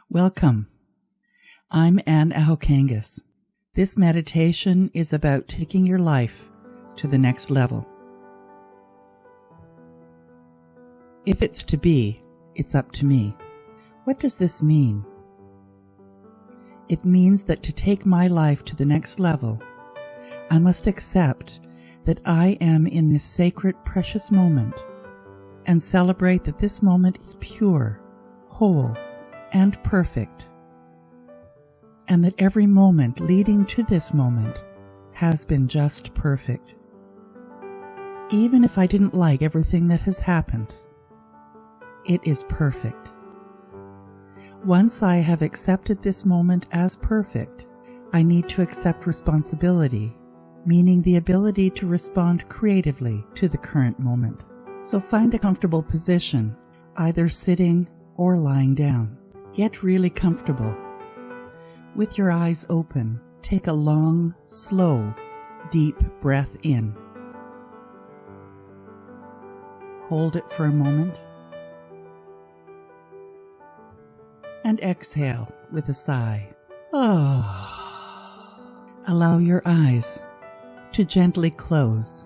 Welcome. I'm Anne Ahokangas. This meditation is about taking your life to the next level. If it's to be, it's up to me. What does this mean? It means that to take my life to the next level, I must accept that I am in this sacred, precious moment and celebrate that this moment is pure, whole, and perfect, and that every moment leading to this moment has been just perfect. Even if I didn't like everything that has happened, it is perfect. Once I have accepted this moment as perfect, I need to accept responsibility, meaning the ability to respond creatively to the current moment. So find a comfortable position, either sitting or lying down. Get really comfortable. With your eyes open, take a long, slow, deep breath in. Hold it for a moment. And exhale with a sigh. Allow your eyes to gently close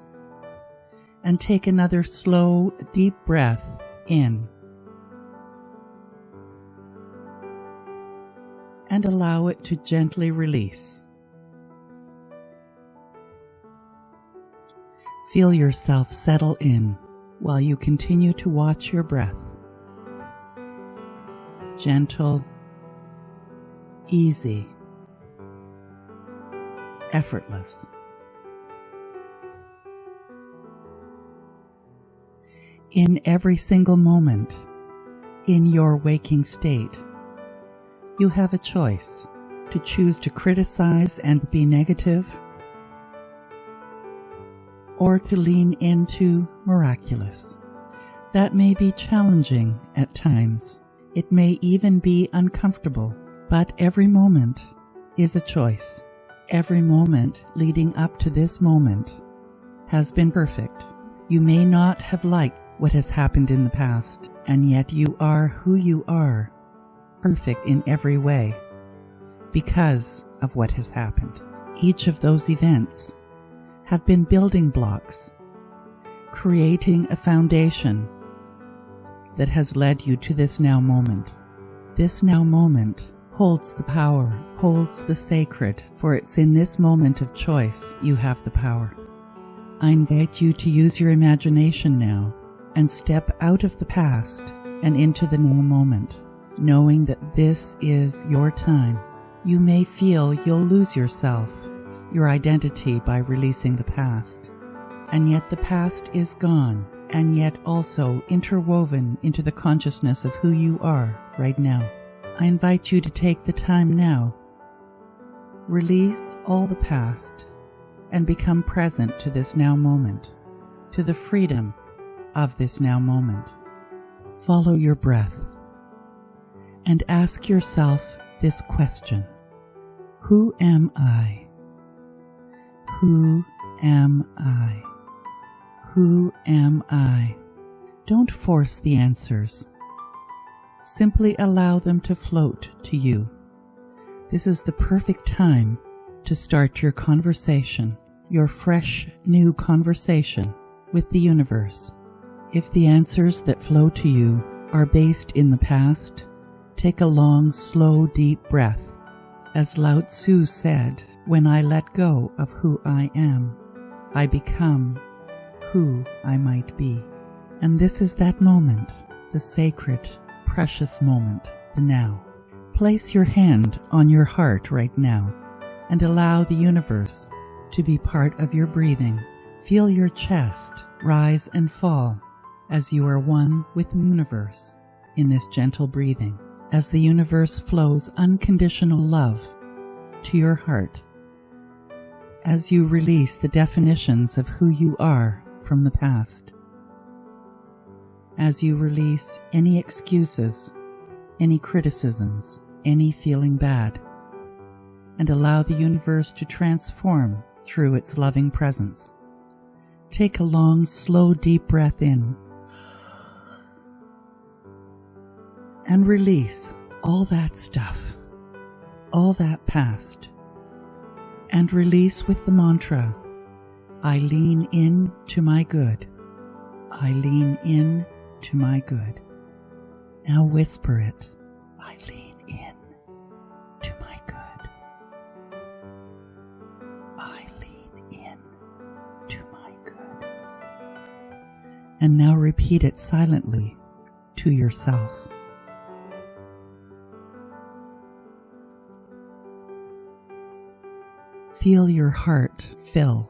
and take another slow, deep breath in. And allow it to gently release. Feel yourself settle in while you continue to watch your breath. Gentle, easy, effortless. In every single moment, in your waking state, you have a choice to choose to criticize and be negative, or to lean into miraculous. That may be challenging at times. It may even be uncomfortable, but every moment is a choice. Every moment leading up to this moment has been perfect. You may not have liked what has happened in the past, and yet you are who you are, perfect in every way, because of what has happened. Each of those events have been building blocks, creating a foundation that has led you to this now moment. This now moment holds the power, holds the sacred, for it's in this moment of choice you have the power. I invite you to use your imagination now and step out of the past and into the now moment, knowing that this is your time. You may feel you'll lose yourself, your identity, by releasing the past, and yet the past is gone, and yet also interwoven into the consciousness of who you are right now. I invite you to take the time now. Release all the past and become present to this now moment, to the freedom of this now moment. Follow your breath and ask yourself this question: who am I? Who am I? Who am I? Don't force the answers. Simply allow them to float to you. This is the perfect time to start your conversation, your fresh, new conversation with the universe. If the answers that flow to you are based in the past, take a long, slow, deep breath. As Lao Tzu said, "When I let go of who I am, I become who I might be." And this is that moment, the sacred, precious moment, the now. Place your hand on your heart right now and allow the universe to be part of your breathing. Feel your chest rise and fall as you are one with the universe in this gentle breathing, as the universe flows unconditional love to your heart, as you release the definitions of who you are from the past, as you release any excuses, any criticisms, any feeling bad, and allow the universe to transform through its loving presence. Take a long, slow, deep breath in and release all that stuff, all that past, and release with the mantra, I lean in to my good. I lean in to my good. Now whisper it. I lean in to my good. I lean in to my good. And now repeat it silently to yourself. Feel your heart fill.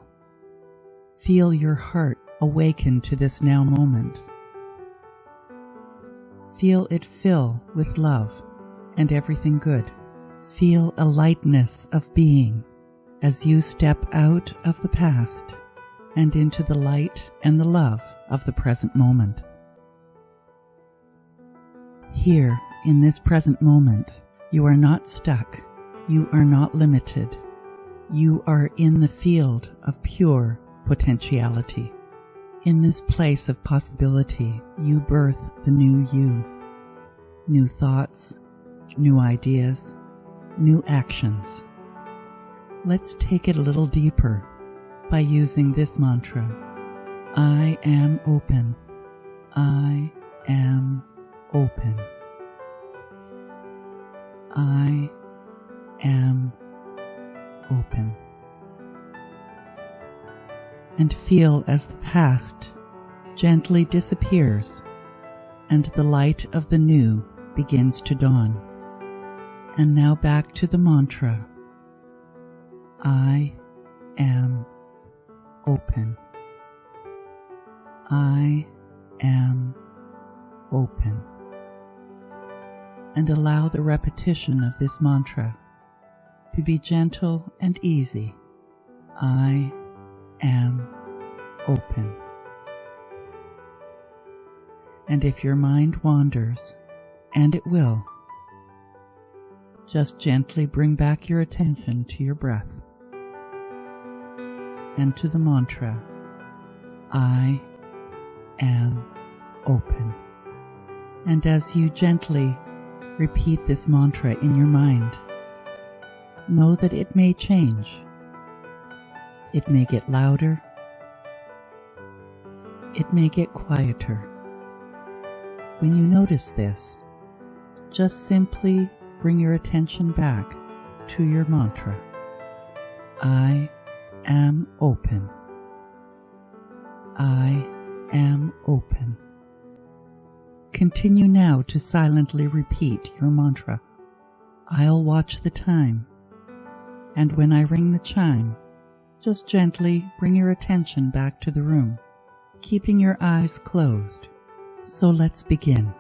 Feel your heart awaken to this now moment. Feel it fill with love and everything good. Feel a lightness of being as you step out of the past and into the light and the love of the present moment. Here, in this present moment, you are not stuck. You are not limited. You are in the field of pure potentiality. In this place of possibility, you birth the new you. New thoughts, new ideas, new actions. Let's take it a little deeper by using this mantra. I am open. I am open. I am open. And feel as the past gently disappears and the light of the new begins to dawn. And now back to the mantra. I am open. I am open. And allow the repetition of this mantra to be gentle and easy. I am open. And if your mind wanders, and it will, just gently bring back your attention to your breath and to the mantra, I am open. And as you gently repeat this mantra in your mind, know that it may change. It may get louder. It may get quieter. When you notice this, just simply bring your attention back to your mantra. I am open. I am open. Continue now to silently repeat your mantra. I'll watch the time, and when I ring the chime, just gently bring your attention back to the room, keeping your eyes closed. So let's begin.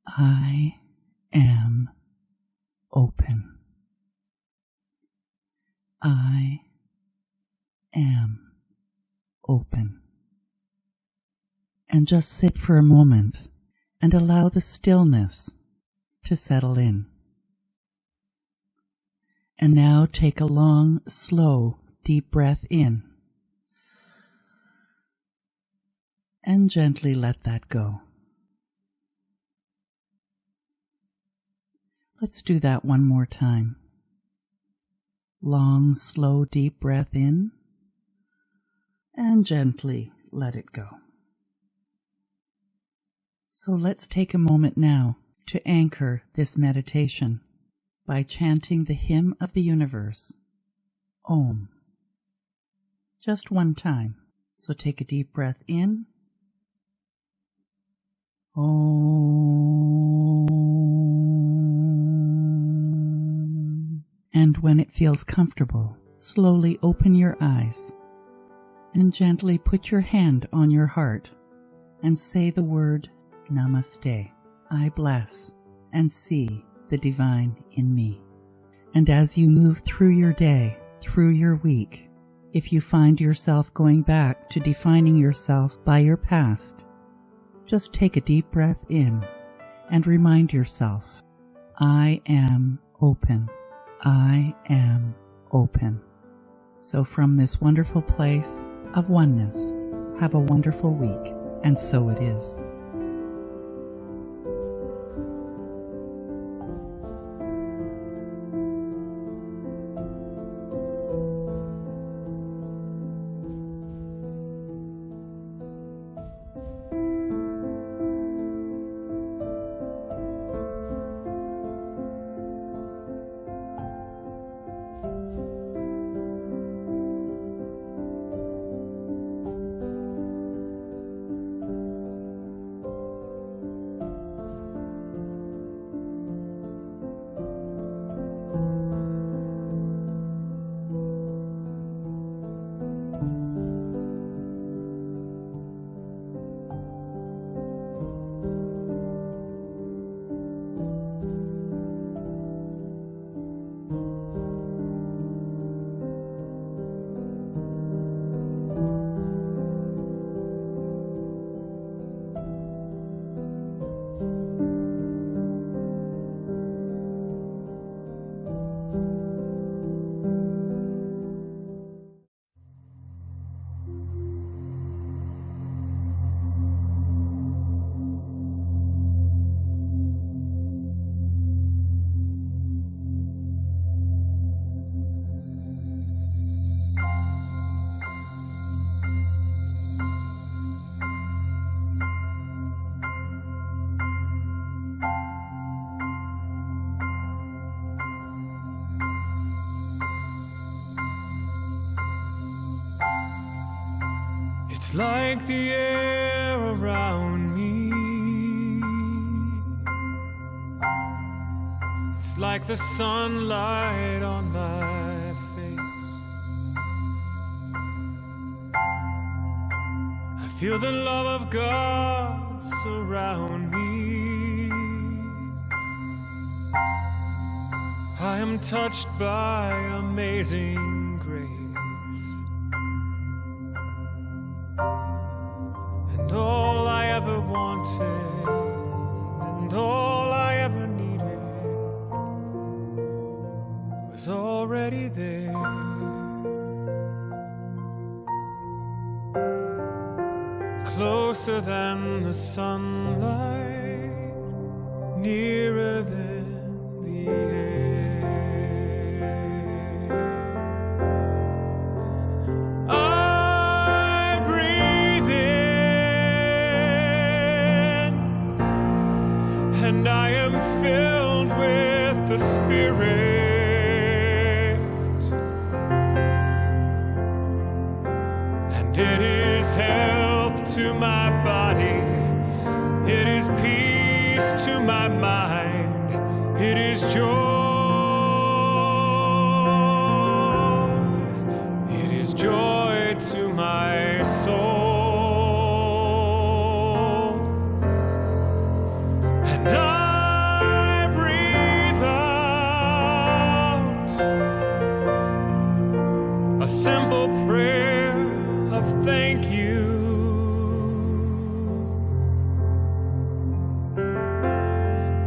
I am open. I am open. And just sit for a moment and allow the stillness to settle in. And now take a long, slow, deep breath in. And gently let that go. Let's do that one more time. Long, slow, deep breath in. And gently let it go. So let's take a moment now to anchor this meditation by chanting the hymn of the universe, Om. Just one time. So take a deep breath in. Om. And when it feels comfortable, slowly open your eyes and gently put your hand on your heart and say the word Namaste. I bless and see the divine in me. And as you move through your day, through your week, if you find yourself going back to defining yourself by your past, just take a deep breath in and remind yourself, I am open. I am open. So from this wonderful place of oneness, have a wonderful week, and so it is. It's like the air around me. It's like the sunlight on my face. I feel the love of God surround me. I am touched by amazing grace. And all I ever wanted, and all I ever needed, was already there. Closer than the sunlight, nearer than the air. And I am filled with the Spirit, and it is health to my body, it is peace to my mind, it is joy, it is joy to my soul. And a simple prayer of thank you.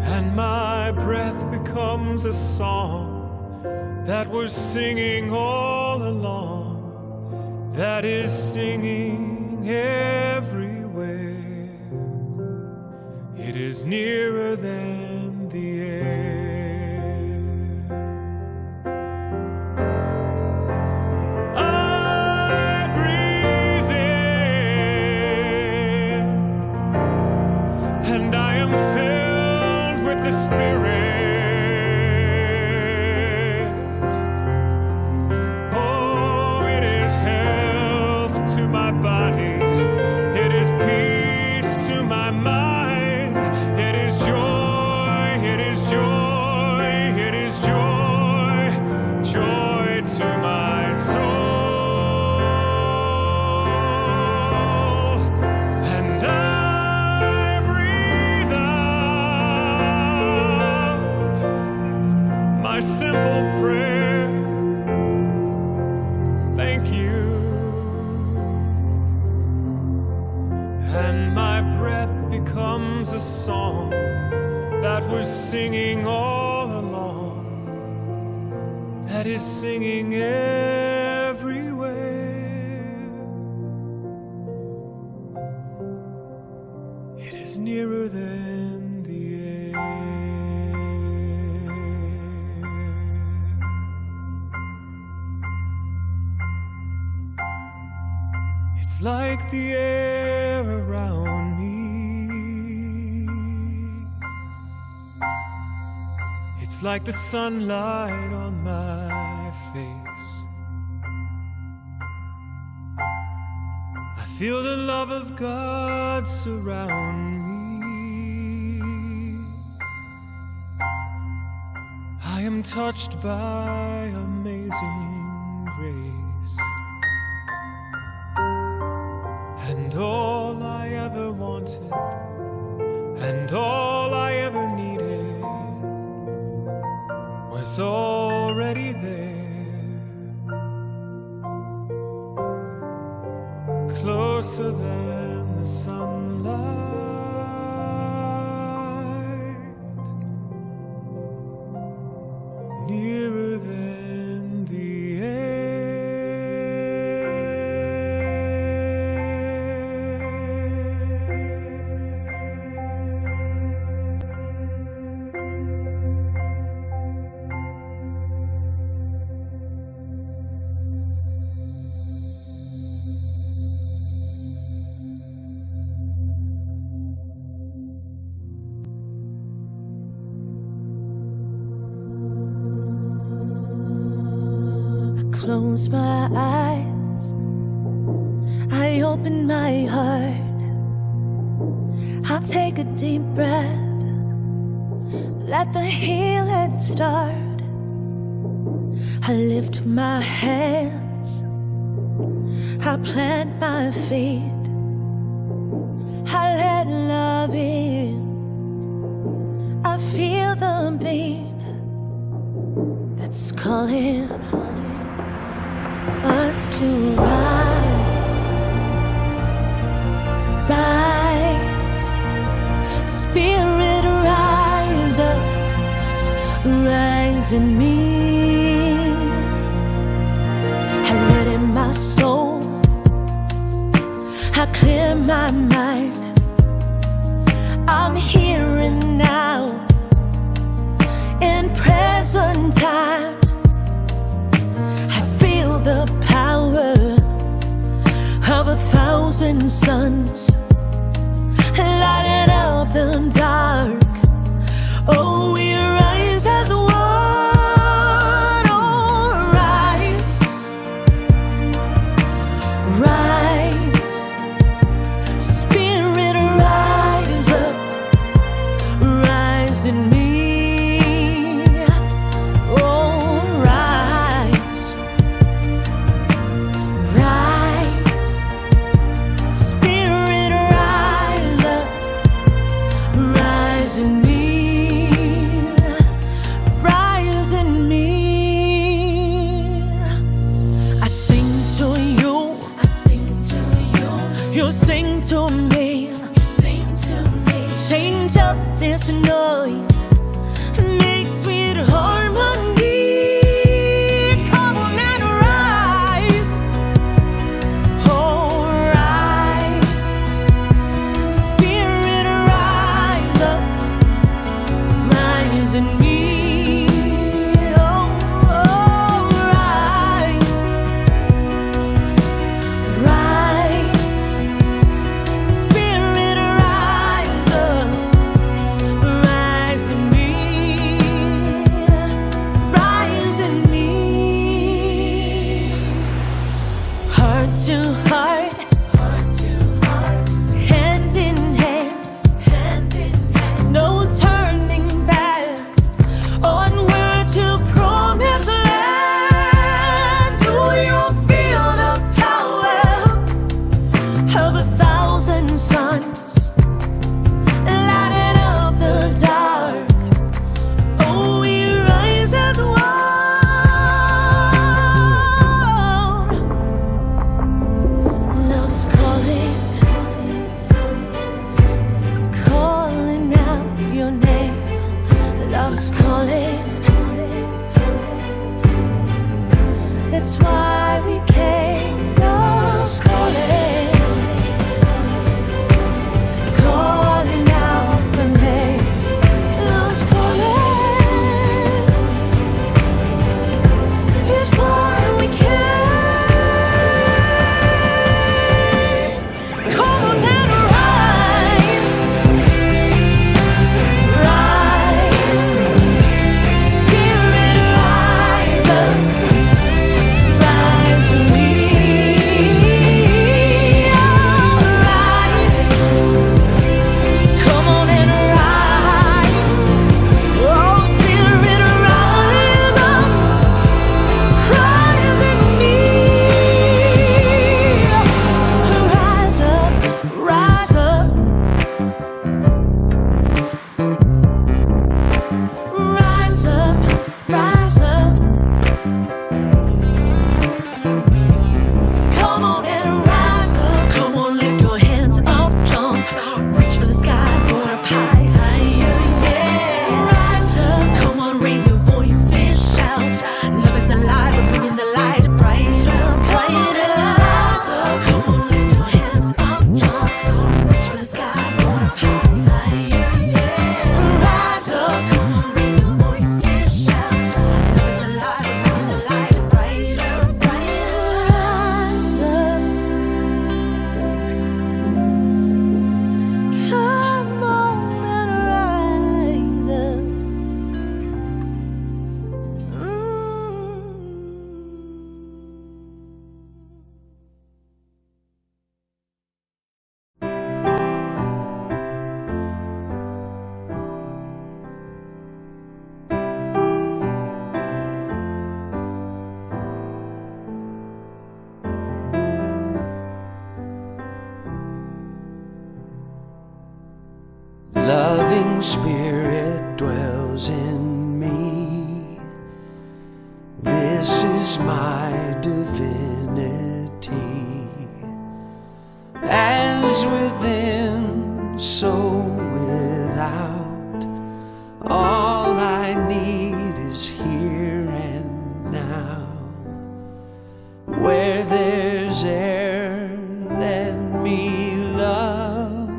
And my breath becomes a song that was singing all along, that is singing everywhere. It is nearer than the air. I breathe in, and I am filled with the Spirit. Oh, it is health to my body. It is peace to my mind. It is joy, it is joy, it is joy, joy to my soul. And I breathe out my simple prayer, thank you. And my breath becomes a song that was singing all along, that is singing everywhere. It is nearer than the air. It's like the air around me. It's like the sunlight on my face. I feel the love of God surround me. I am touched by amazing grace. And all I ever wanted, and all I ever needed, was already there, closer than the sunlight, nearer than the air. Close my eyes, I open my heart. I'll take a deep breath, let the healing start. I lift my hands, I plant my feet, I let love in. I feel the beat that's calling us to rise, rise, Spirit, rise up, rise in me. I let in my soul, I clear my mind. I'm here and now, in present time. The power of 1,000 suns lighting up the dark. Oh, we rise as one. Oh, rise, rise, Spirit, rise up, rise in me. Spirit, to heart, hand in hand, no turning back, onward to promised land. Do you feel the power of 1,000 suns lighting up the dark? Oh, we rise as one. Love's calling, calling out your name. Love's calling. That's why we came. Love's calling, calling out your name. Love's calling. That's why we came. Come on and rise, rise, spirit rise up, rise with me, rise. Come on and rise, oh spirit rise up, rise in me, rise up, rise up, rise up, rise up. Come on and rise up. Come on, lift your hands up, jump, reach for the sky, go up high, higher, yeah. Rise up. Come on, raise your voice and shout. Love is alive, we're bringing the light brighter, brighter. Rise up. Come on, lift your hands up, jump, reach for the sky, go up high, higher, yeah. Rise up. Come on, raise your voice and shout. Love is alive, we're bringing the light brighter, brighter. Rise up. Come on and rise up. Loving Spirit dwells in me. This is my divinity. As within, so without. All I need is here and now. Where there's air, let me love.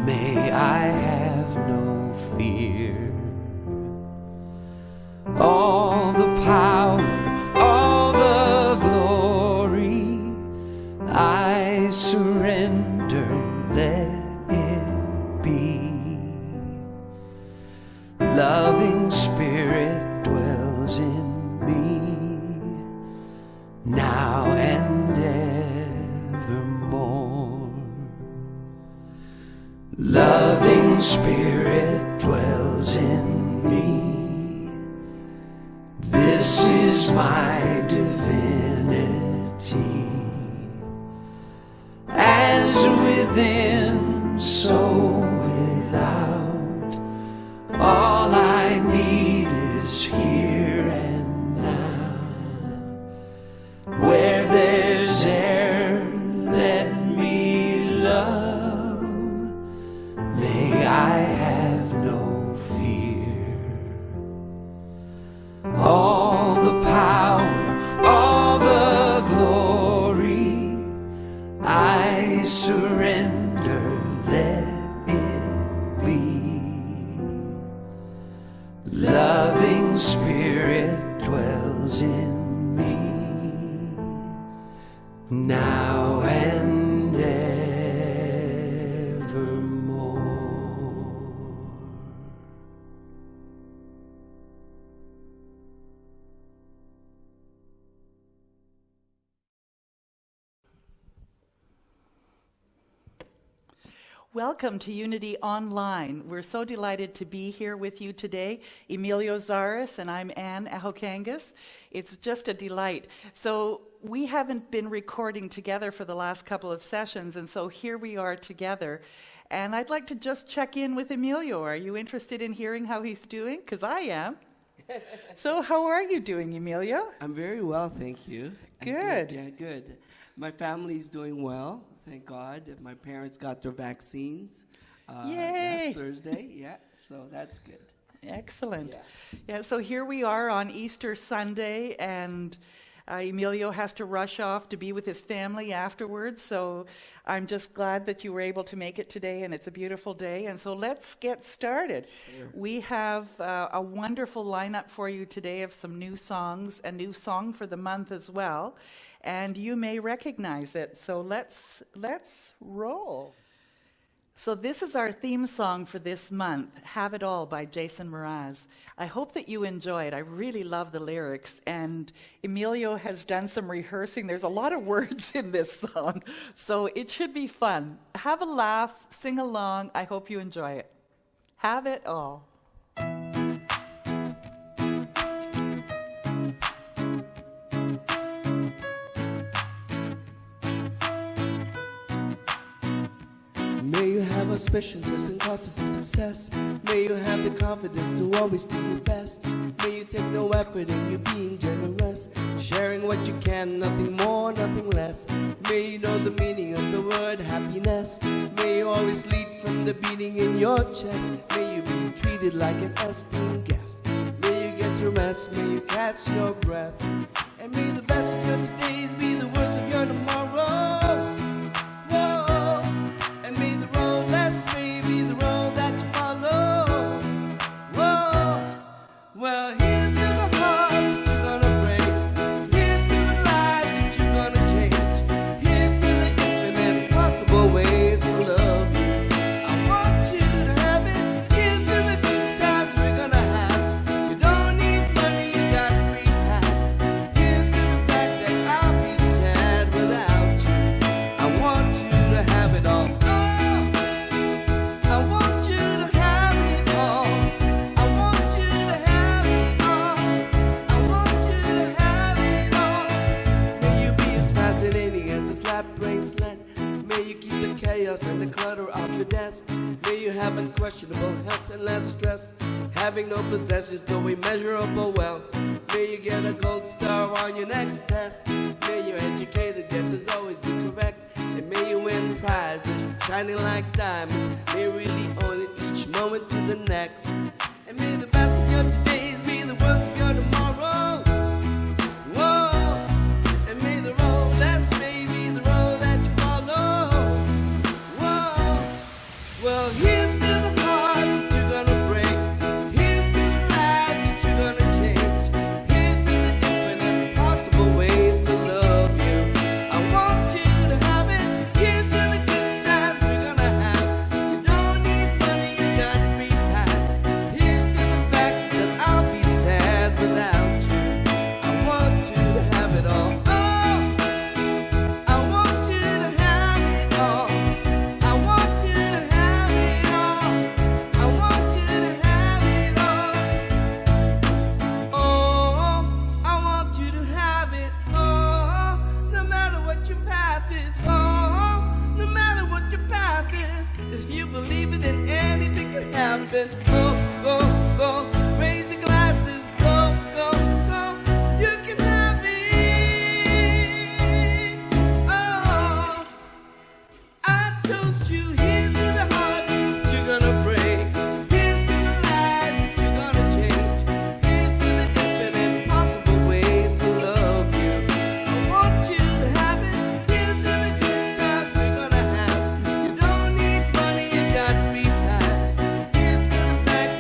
May I have no fear. All the power, all the glory, I surrender, let it be. Loving Spirit dwells in me, now and evermore. Loving Spirit dwells in me. This is my divinity. As within, so without. All I need is here and now. Where there's air, let me love. May I have no fear. All the power, all the glory, I surrender, let it be. Loving Spirit dwells in me, now and evermore. Welcome to Unity Online. We're so delighted to be here with you today. Emilio Zaris and I'm Ann Ahokangas. It's just a delight. So we haven't been recording together for the last couple of sessions, and so here we are together. And I'd like to just check in with Emilio. Are you interested in hearing how he's doing? Because I am. So how are you doing, Emilio? I'm very well, thank you. Good. Yeah, good. My family's doing well, thank God. My parents got their vaccines Yay! last Thursday, yeah, so that's good. Excellent. Yeah, so here we are on Easter Sunday, and Emilio has to rush off to be with his family afterwards, so I'm just glad that you were able to make it today, and it's a beautiful day. And so let's get started. Sure. We have a wonderful lineup for you today of some new songs, a new song for the month as well, and you may recognize it. So let's roll. So this is our theme song for this month, Have It All by Jason Mraz. I hope that you enjoy it. I really love the lyrics, and Emilio has done some rehearsing. There's a lot of words in this song, so it should be fun. Have a laugh, sing along. I hope you enjoy it. Have it all. May you have auspicious and causes of success. May you have the confidence to always do your best. May you take no effort in you being generous, sharing what you can, nothing more, nothing less. May you know the meaning of the word happiness. May you always lead from the beating in your chest. May you be treated like an esteemed guest. May you get to rest, may you catch your breath. And may the best of your todays be the worst of your tomorrows. Whoa. And may the road less may be the road that you follow. Whoa. Well, here's to the hearts that you're gonna break. Here's to the lives that you're gonna change. Here's to the infinite possible ways to love you. I want you to have it. Here's to the good times we're gonna have. You don't need money, you got free pass. Here's to the fact that I'll be sad without you. I want you to have it all. I want you to have it all. I want you to have it all. I want you to have it all. May you be as fascinating as a slap bracelet. May you keep the chaos and the clutter off your desk. May you have unquestionable health and less stress. Having no possessions, no immeasurable wealth. May you get a gold star on your next test. May your educated guesses always be correct. And may you win prizes, shining like diamonds. May you really own it each moment to the next. And may the best of your todays be the worst of your tomorrows. Whoa. And may the road less may be the road that you follow. Whoa. Well, here's to the hearts that you're gonna break. Here's to the lives that you're gonna change. Here's to the infinite possible ways to love you. I want you to have it. Here's to the good times we're gonna have. You don't need money, you got free pass. Here's to the fact that I'll be sad without you. I want you to have it all. Oh, I want you to have it all. I want you to have it all. I want you to have it all. Oh, I want you to have it all. No matter what your path is, oh, no matter what your path is, if you believe it, then anything can happen. Go, go, go, raise your glasses, go, go, go. You can have it. Oh, I toast you. Here's to the hearts that you're gonna break. Here's to the lives that you're gonna change. Here's to the infinite possible ways to love you. I want you to have it. Here's to the good times we're gonna have. You don't need money, you got free pass. Here's to the fact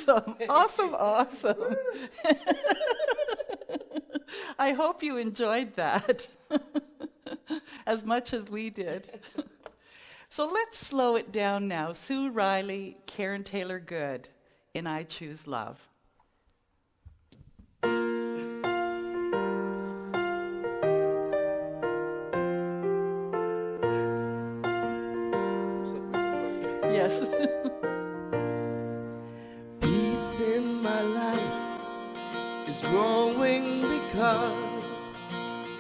Awesome, awesome, awesome. I hope you enjoyed that as much as we did. So let's slow it down now. Sue Riley, Karen Taylor Good in I Choose Love. Yes. Peace in my life is growing because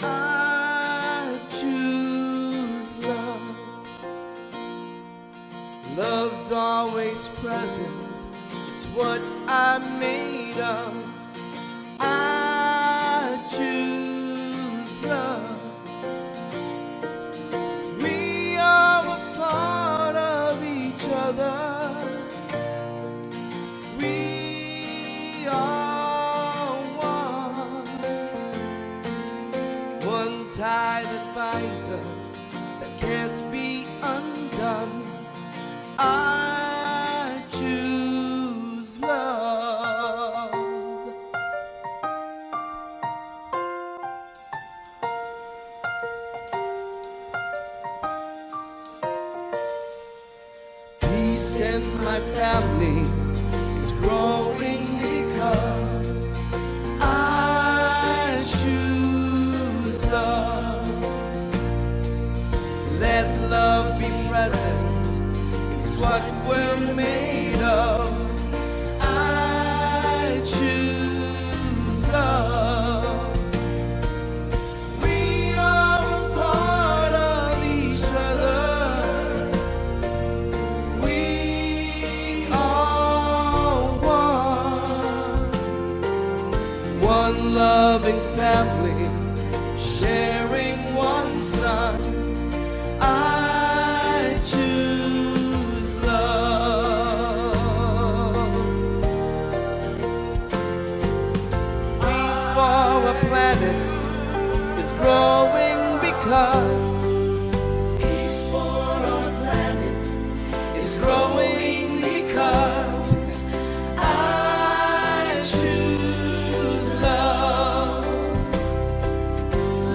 I choose love. Love's always present, it's what I'm made of. I choose love. We are a part of each other. We are one. One tie that binds us that can't be undone. I choose love. Peace in my family is growing because I choose love. Let love be present, it's what we're made of. I choose love. We are a part of each other. We are one. One loving family, sharing one son. I choose love. Peace for a planet is growing because peace for our planet is growing because I choose love.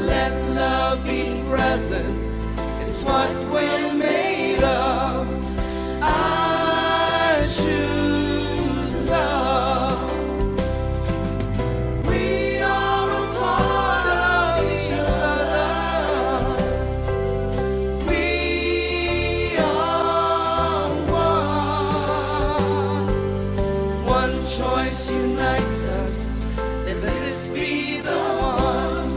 Let love be present, it's what we're made of. I choose love. We are a part of each other. We are one. One choice unites us. Let this be the one.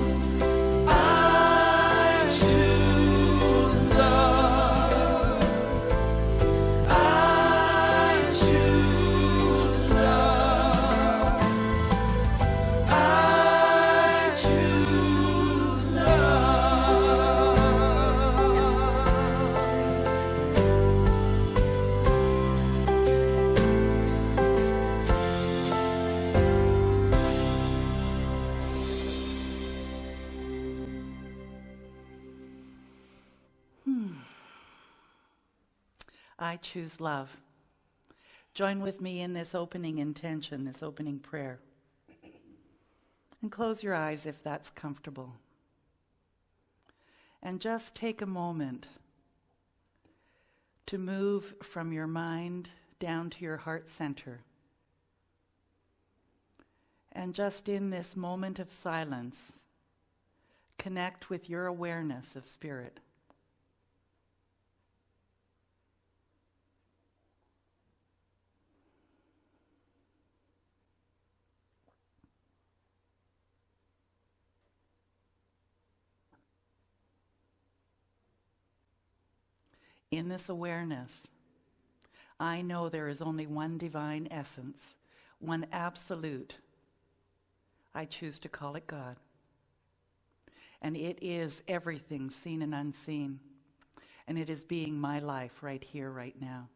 I choose love. I choose love. I choose love. I choose love. Join with me in this opening intention, this opening prayer. And close your eyes if that's comfortable. And just take a moment to move from your mind down to your heart center. And just in this moment of silence, connect with your awareness of spirit. In this awareness, I know there is only one divine essence, one absolute. I choose to call it God. And it is everything seen and unseen. And it is being my life right here, right now.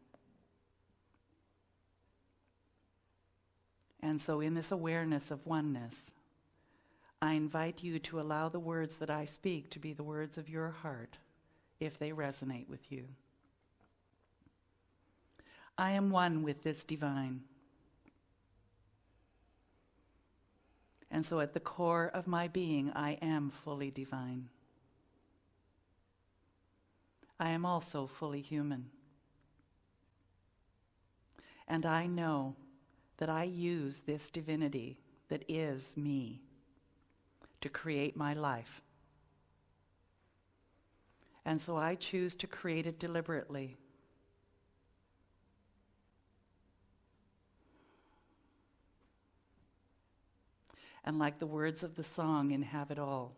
And so in this awareness of oneness, I invite you to allow the words that I speak to be the words of your heart, if they resonate with you. I am one with this divine. And so at the core of my being, I am fully divine. I am also fully human. And I know that I use this divinity that is me to create my life. And so I choose to create it deliberately. And like the words of the song in Have It All,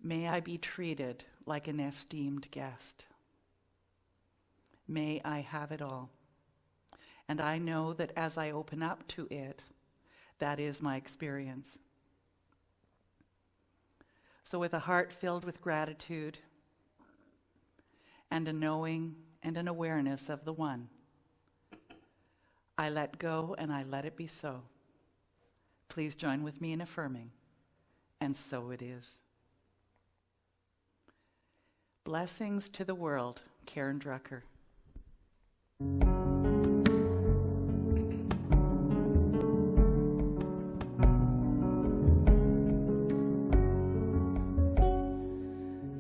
may I be treated like an esteemed guest. May I have it all. And I know that as I open up to it, that is my experience. So with a heart filled with gratitude and a knowing and an awareness of the one, I let go and I let it be so. Please join with me in affirming, and so it is. Blessings to the world, Karen Drucker.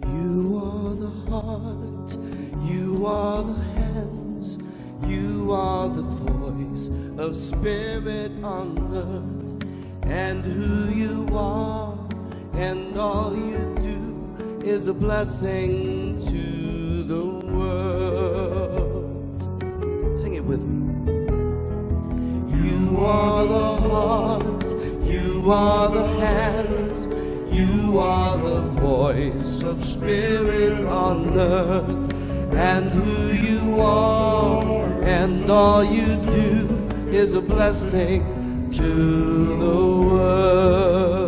You are the heart, you are the hands, you are the voice of spirit on earth. And who you are and all you do is a blessing to the world. Sing it with me. You are the heart, you are the hands, you are the voice of spirit on earth. And who you are and all you do is a blessing to the world.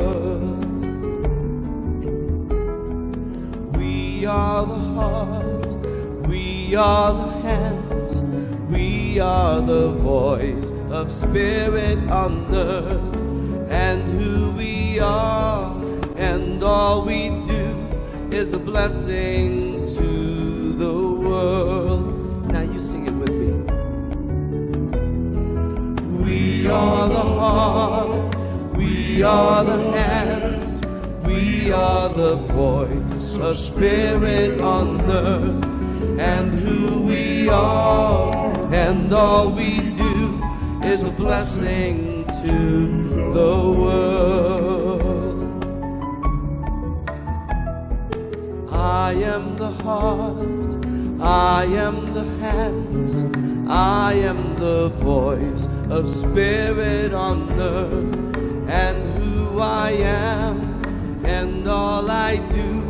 We are the heart, we are the hands, we are the voice of spirit on earth. And who we are and all we do is a blessing to the world. Now you sing it with me. We are the heart, we are the hands, we are the voice of spirit on earth. And who we are and all we do is a blessing to the world. I am the heart, I am the hands, I am the voice of spirit on earth. And who I am and all I do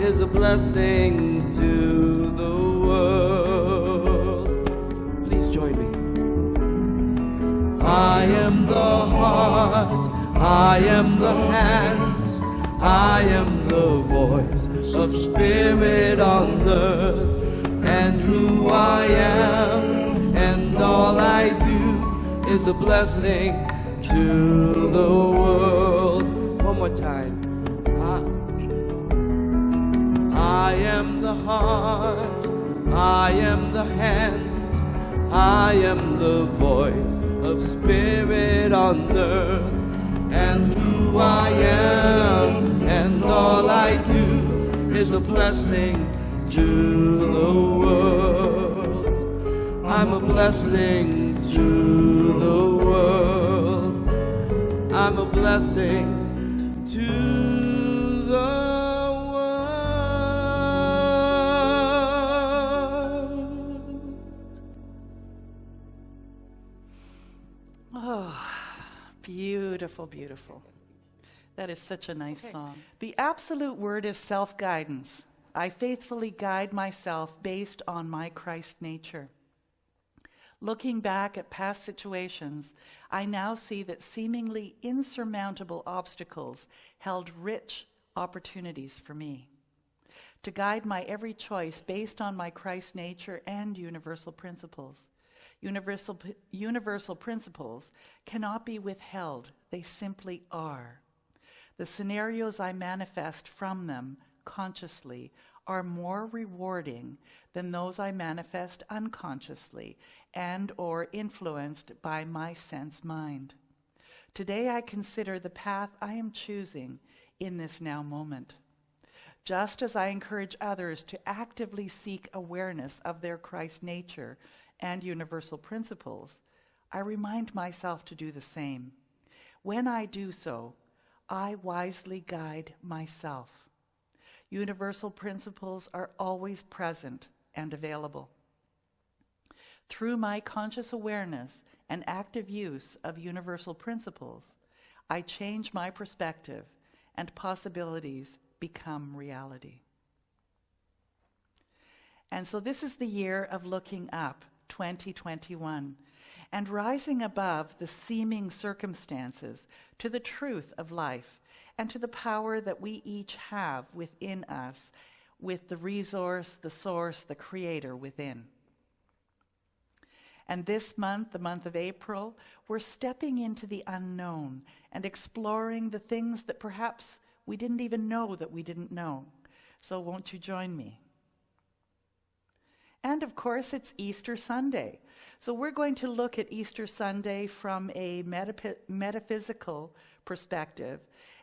is a blessing to the world. Please join me. I am the heart, I am the hands, I am the voice of spirit on earth. And who I am and all I do is a blessing to the world. One more time. I am the heart, I am the hands, I am the voice of spirit on earth. And who I am and all I do is a blessing to the world. I'm a blessing to the world. I'm a blessing to the world. Oh, beautiful, beautiful. That is such a nice song. The absolute word is self-guidance. I faithfully guide myself based on my Christ nature. Looking back at past situations, I now see that seemingly insurmountable obstacles held rich opportunities for me. To guide my every choice based on my Christ nature and universal principles. Universal principles cannot be withheld. They simply are. The scenarios I manifest from them consciously are more rewarding than those I manifest unconsciously and or influenced by my sense mind. Today I consider the path I am choosing in this now moment. Just as I encourage others to actively seek awareness of their Christ nature and universal principles, I remind myself to do the same. When I do so, I wisely guide myself. Universal principles are always present and available. Through my conscious awareness and active use of universal principles, I change my perspective and possibilities become reality. And so this is the year of looking up, 2021, and rising above the seeming circumstances to the truth of life and to the power that we each have within us, with the resource, the source, the creator within. And this month, the month of April, we're stepping into the unknown and exploring the things that perhaps we didn't even know that we didn't know. So won't you join me? And of course, it's Easter Sunday. So we're going to look at Easter Sunday from a metaphysical perspective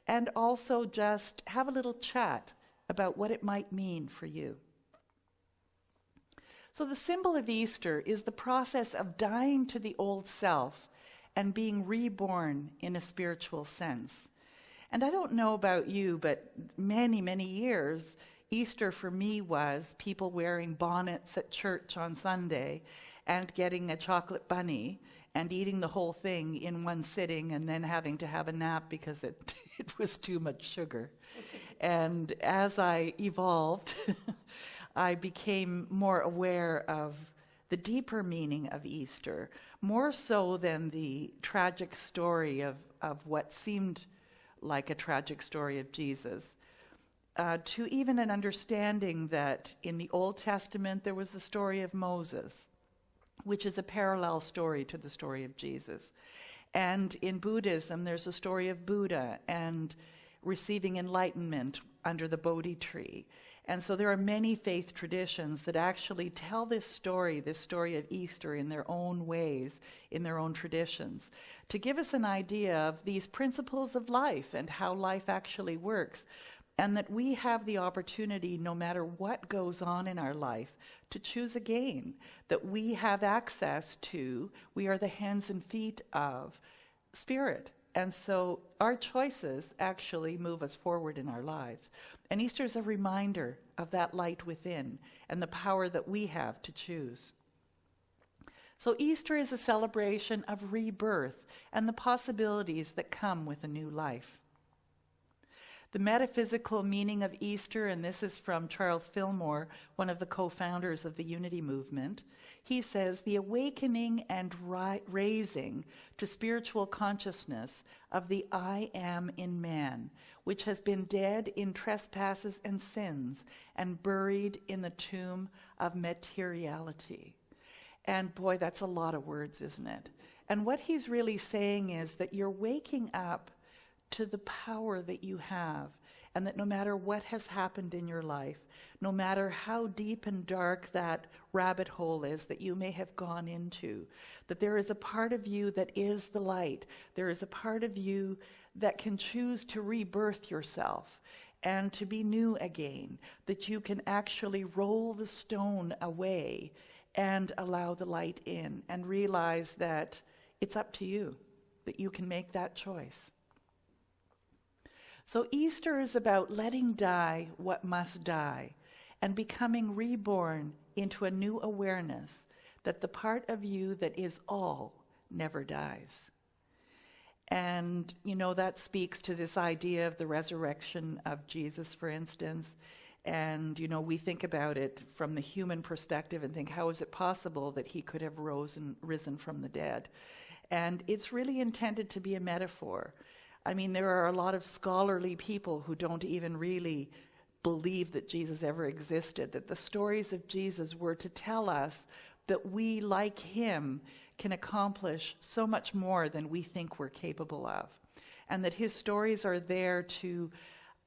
and also just have a little chat about what it might mean for you. So the symbol of Easter is the process of dying to the old self and being reborn in a spiritual sense. And I don't know about you, but many, many years, Easter for me was people wearing bonnets at church on Sunday and getting a chocolate bunny and eating the whole thing in one sitting and then having to have a nap because it was too much sugar. And as I evolved, I became more aware of the deeper meaning of Easter, more so than the tragic story of what seemed like a tragic story of Jesus, to even an understanding that in the Old Testament there was the story of Moses, which is a parallel story to the story of Jesus. And in Buddhism there's a story of Buddha and receiving enlightenment under the Bodhi tree. And so there are many faith traditions that actually tell this story of Easter in their own ways, in their own traditions, to give us an idea of these principles of life and how life actually works, and that we have the opportunity, no matter what goes on in our life, to choose again, that we have access to, we are the hands and feet of Spirit. And so our choices actually move us forward in our lives. And Easter is a reminder of that light within and the power that we have to choose. So Easter is a celebration of rebirth and the possibilities that come with a new life. The metaphysical meaning of Easter, and this is from Charles Fillmore, one of the co-founders of the Unity movement, he says, the awakening and raising to spiritual consciousness of the I am in man, which has been dead in trespasses and sins and buried in the tomb of materiality. And boy, that's a lot of words, isn't it? And what he's really saying is that you're waking up to the power that you have, and that no matter what has happened in your life, no matter how deep and dark that rabbit hole is that you may have gone into, that there is a part of you that is the light. There is a part of you that can choose to rebirth yourself and to be new again, that you can actually roll the stone away and allow the light in and realize that it's up to you, that you can make that choice. So Easter is about letting die what must die and becoming reborn into a new awareness that the part of you that is all never dies. And, you know, that speaks to this idea of the resurrection of Jesus, for instance. And, you know, we think about it from the human perspective and think, how is it possible that he could have risen from the dead? And it's really intended to be a metaphor. I mean, there are a lot of scholarly people who don't even really believe that Jesus ever existed, that the stories of Jesus were to tell us that we, like him, can accomplish so much more than we think we're capable of, and that his stories are there to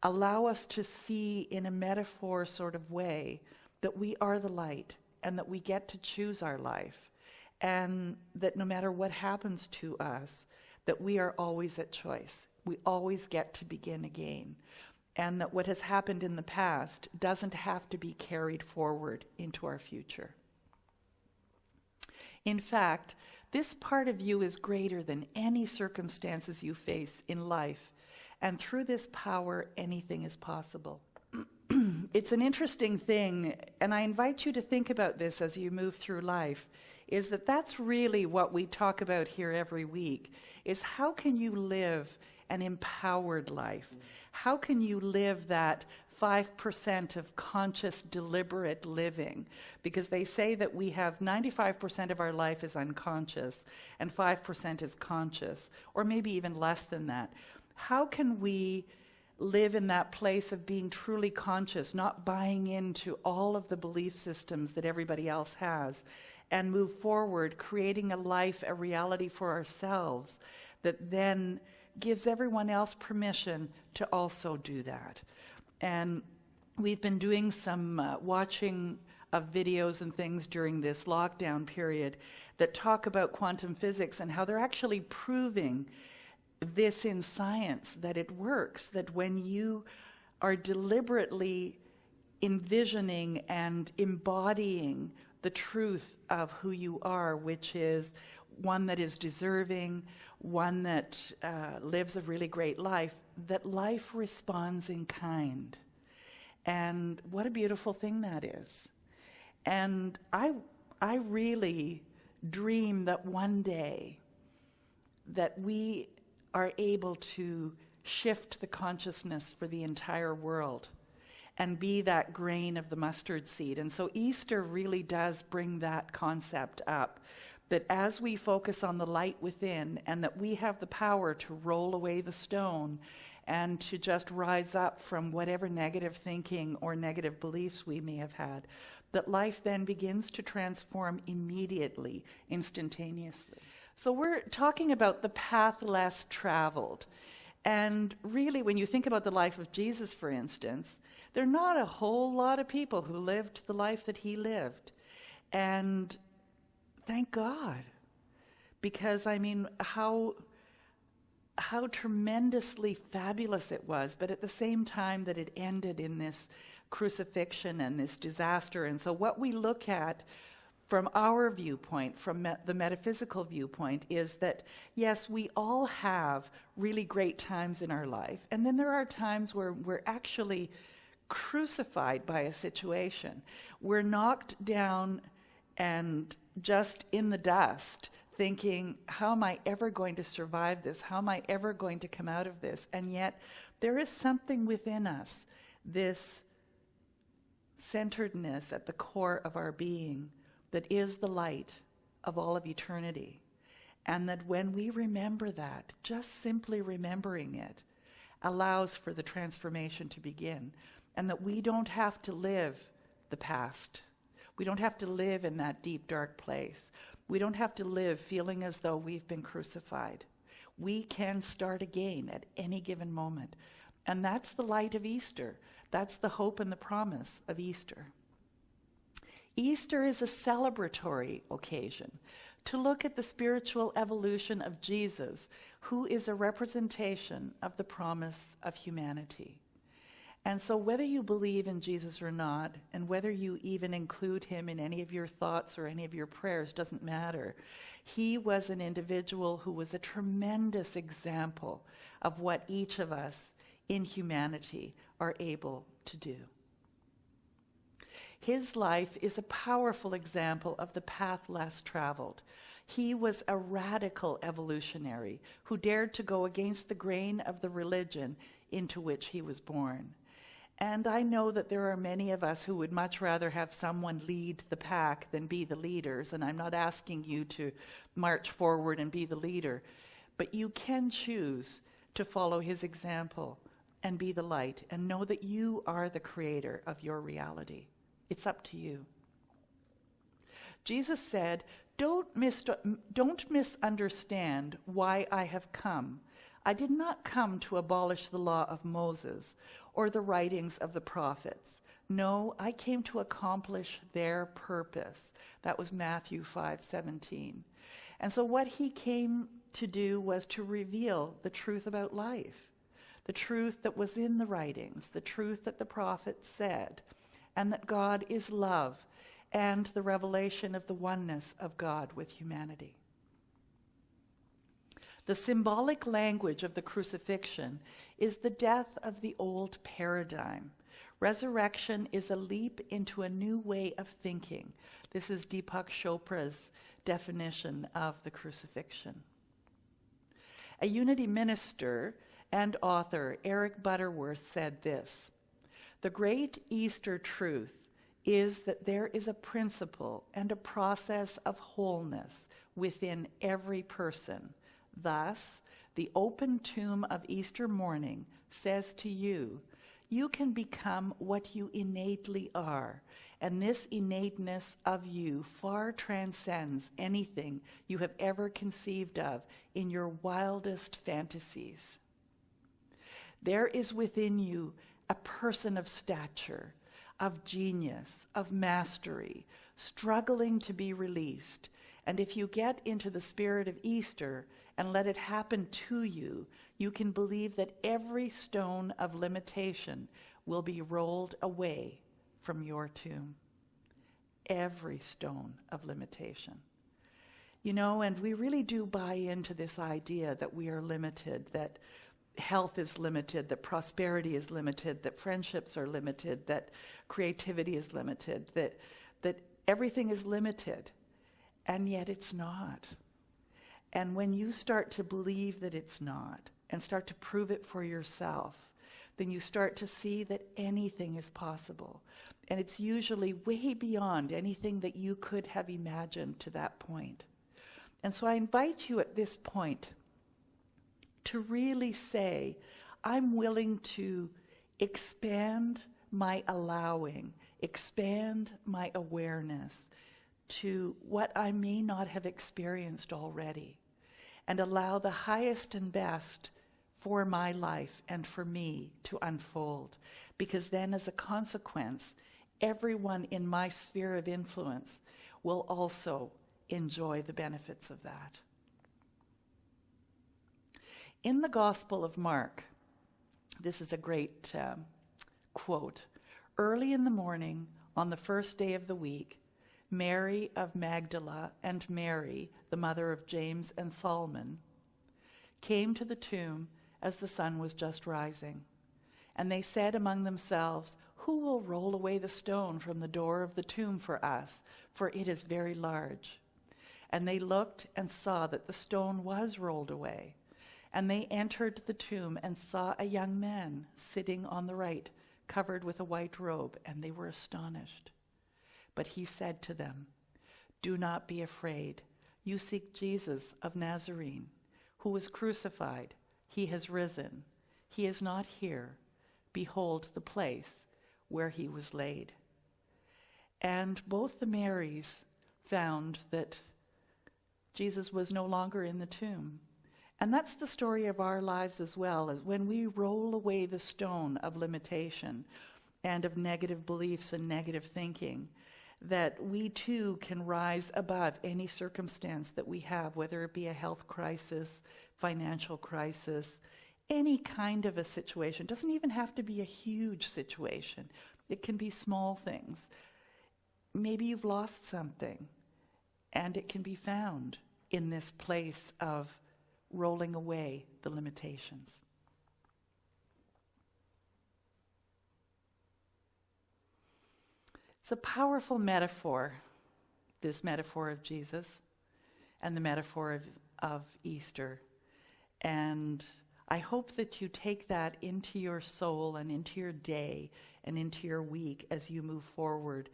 allow us to see in a metaphor sort of way that we are the light and that we get to choose our life, and that no matter what happens to us, that we are always at choice. We always get to begin again. And that what has happened in the past doesn't have to be carried forward into our future. In fact, this part of you is greater than any circumstances you face in life, and through this power, anything is possible. It's an interesting thing, and I invite you to think about this as you move through life, is that that's really what we talk about here every week, is how can you live an empowered life? How can you live that 5% of conscious, deliberate living? Because they say that we have 95% of our life is unconscious and 5% is conscious, or maybe even less than that. How can we live in that place of being truly conscious, not buying into all of the belief systems that everybody else has, and move forward, creating a life, a reality for ourselves that then gives everyone else permission to also do that? And we've been doing some watching of videos and things during this lockdown period that talk about quantum physics and how they're actually proving this in science, that it works, that when you are deliberately envisioning and embodying the truth of who you are, which is one that is deserving, one that lives a really great life, that life responds in kind. And what a beautiful thing that is. And I really dream that one day that we are able to shift the consciousness for the entire world and be that grain of the mustard seed. And so Easter really does bring that concept up, that as we focus on the light within and that we have the power to roll away the stone and to just rise up from whatever negative thinking or negative beliefs we may have had, that life then begins to transform immediately, instantaneously. So we're talking about the path less traveled. And really, when you think about the life of Jesus, for instance, there are not a whole lot of people who lived the life that he lived. And thank God. Because, I mean, how tremendously fabulous it was, but at the same time that it ended in this crucifixion and this disaster. And so what we look at from our viewpoint, from the metaphysical viewpoint, is that, yes, we all have really great times in our life. And then there are times where we're actually crucified by a situation. We're knocked down and just in the dust, thinking, how am I ever going to survive this? How am I ever going to come out of this? And yet, there is something within us, this centeredness at the core of our being, that is the light of all of eternity. And that when we remember that, just simply remembering it allows for the transformation to begin. And that we don't have to live the past. We don't have to live in that deep, dark place. We don't have to live feeling as though we've been crucified. We can start again at any given moment. And that's the light of Easter. That's the hope and the promise of Easter. Easter is a celebratory occasion to look at the spiritual evolution of Jesus, who is a representation of the promise of humanity. And so whether you believe in Jesus or not, and whether you even include him in any of your thoughts or any of your prayers, doesn't matter. He was an individual who was a tremendous example of what each of us in humanity are able to do. His life is a powerful example of the path less traveled. He was a radical evolutionary who dared to go against the grain of the religion into which he was born. And I know that there are many of us who would much rather have someone lead the pack than be the leaders, and I'm not asking you to march forward and be the leader, but you can choose to follow his example and be the light and know that you are the creator of your reality. It's up to you. Jesus said, don't misunderstand why I have come. I did not come to abolish the law of Moses or the writings of the prophets. No, I came to accomplish their purpose. That was Matthew 5:17. And so what he came to do was to reveal the truth about life, the truth that was in the writings, the truth that the prophets said, and that God is love, and the revelation of the oneness of God with humanity. The symbolic language of the crucifixion is the death of the old paradigm. Resurrection is a leap into a new way of thinking. This is Deepak Chopra's definition of the crucifixion. A Unity minister and author, Eric Butterworth, said this: "The great Easter truth is that there is a principle and a process of wholeness within every person. Thus, the open tomb of Easter morning says to you, you can become what you innately are, and this innateness of you far transcends anything you have ever conceived of in your wildest fantasies. There is within you a person of stature, of genius, of mastery, struggling to be released. And if you get into the spirit of Easter and let it happen to you, you can believe that every stone of limitation will be rolled away from your tomb. Every stone of limitation. You know, and we really do buy into this idea that we are limited, that health is limited, that prosperity is limited, that friendships are limited, that creativity is limited, that everything is limited. And yet it's not. And when you start to believe that it's not, and start to prove it for yourself, then you start to see that anything is possible. And it's usually way beyond anything that you could have imagined to that point. And so I invite you at this point to really say, I'm willing to expand my allowing, expand my awareness to what I may not have experienced already, and allow the highest and best for my life and for me to unfold. Because then, as a consequence, everyone in my sphere of influence will also enjoy the benefits of that. In the Gospel of Mark, this is a great quote. Early in the morning, on the first day of the week, Mary of Magdala and Mary, the mother of James and Salmon, came to the tomb as the sun was just rising. And they said among themselves, who will roll away the stone from the door of the tomb for us? For it is very large. And they looked and saw that the stone was rolled away. And they entered the tomb and saw a young man sitting on the right, covered with a white robe, and they were astonished. But he said to them, do not be afraid. You seek Jesus of Nazarene, who was crucified. He has risen. He is not here. Behold the place where he was laid. And both the Marys found that Jesus was no longer in the tomb. And that's the story of our lives as well, as when we roll away the stone of limitation and of negative beliefs and negative thinking, that we too can rise above any circumstance that we have, whether it be a health crisis, financial crisis, any kind of a situation. It doesn't even have to be a huge situation. It can be small things. Maybe you've lost something, and it can be found in this place of rolling away the limitations. It's a powerful metaphor, this metaphor of Jesus and the metaphor of Easter. And I hope that you take that into your soul and into your day and into your week as you move forward,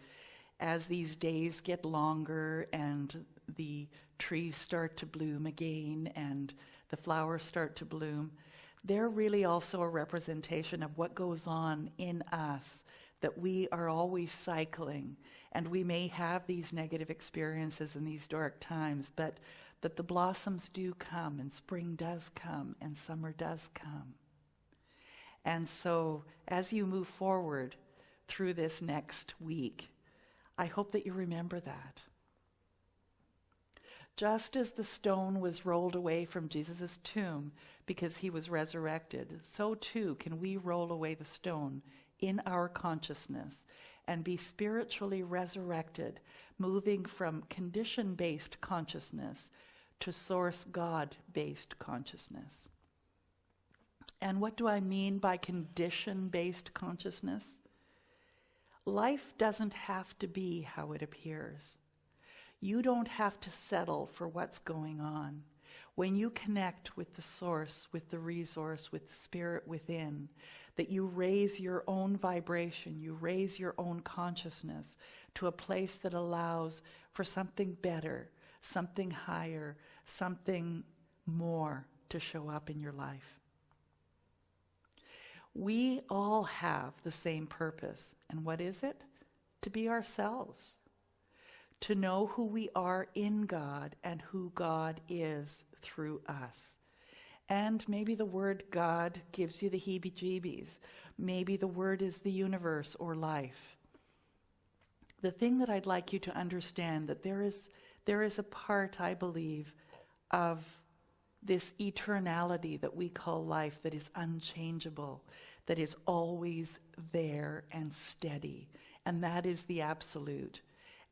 as these days get longer and the trees start to bloom again and the flowers start to bloom. They're really also a representation of what goes on in us, that we are always cycling, and we may have these negative experiences in these dark times, but that the blossoms do come, and spring does come, and summer does come. And so as you move forward through this next week, I hope that you remember that. Just as the stone was rolled away from Jesus' tomb because he was resurrected, so too can we roll away the stone in our consciousness and be spiritually resurrected, moving from condition-based consciousness to source God-based consciousness. And what do I mean by condition-based consciousness? Life doesn't have to be how it appears. You don't have to settle for what's going on. When you connect with the source, with the resource, with the spirit within, that you raise your own vibration, you raise your own consciousness to a place that allows for something better, something higher, something more to show up in your life. We all have the same purpose. And what is it? To be ourselves. To know who we are in God and who God is through us. And maybe the word God gives you the heebie-jeebies. Maybe the word is the universe or life. The thing that I'd like you to understand, that there is a part, I believe, of this eternality that we call life that is unchangeable, that is always there and steady. And that is the absolute.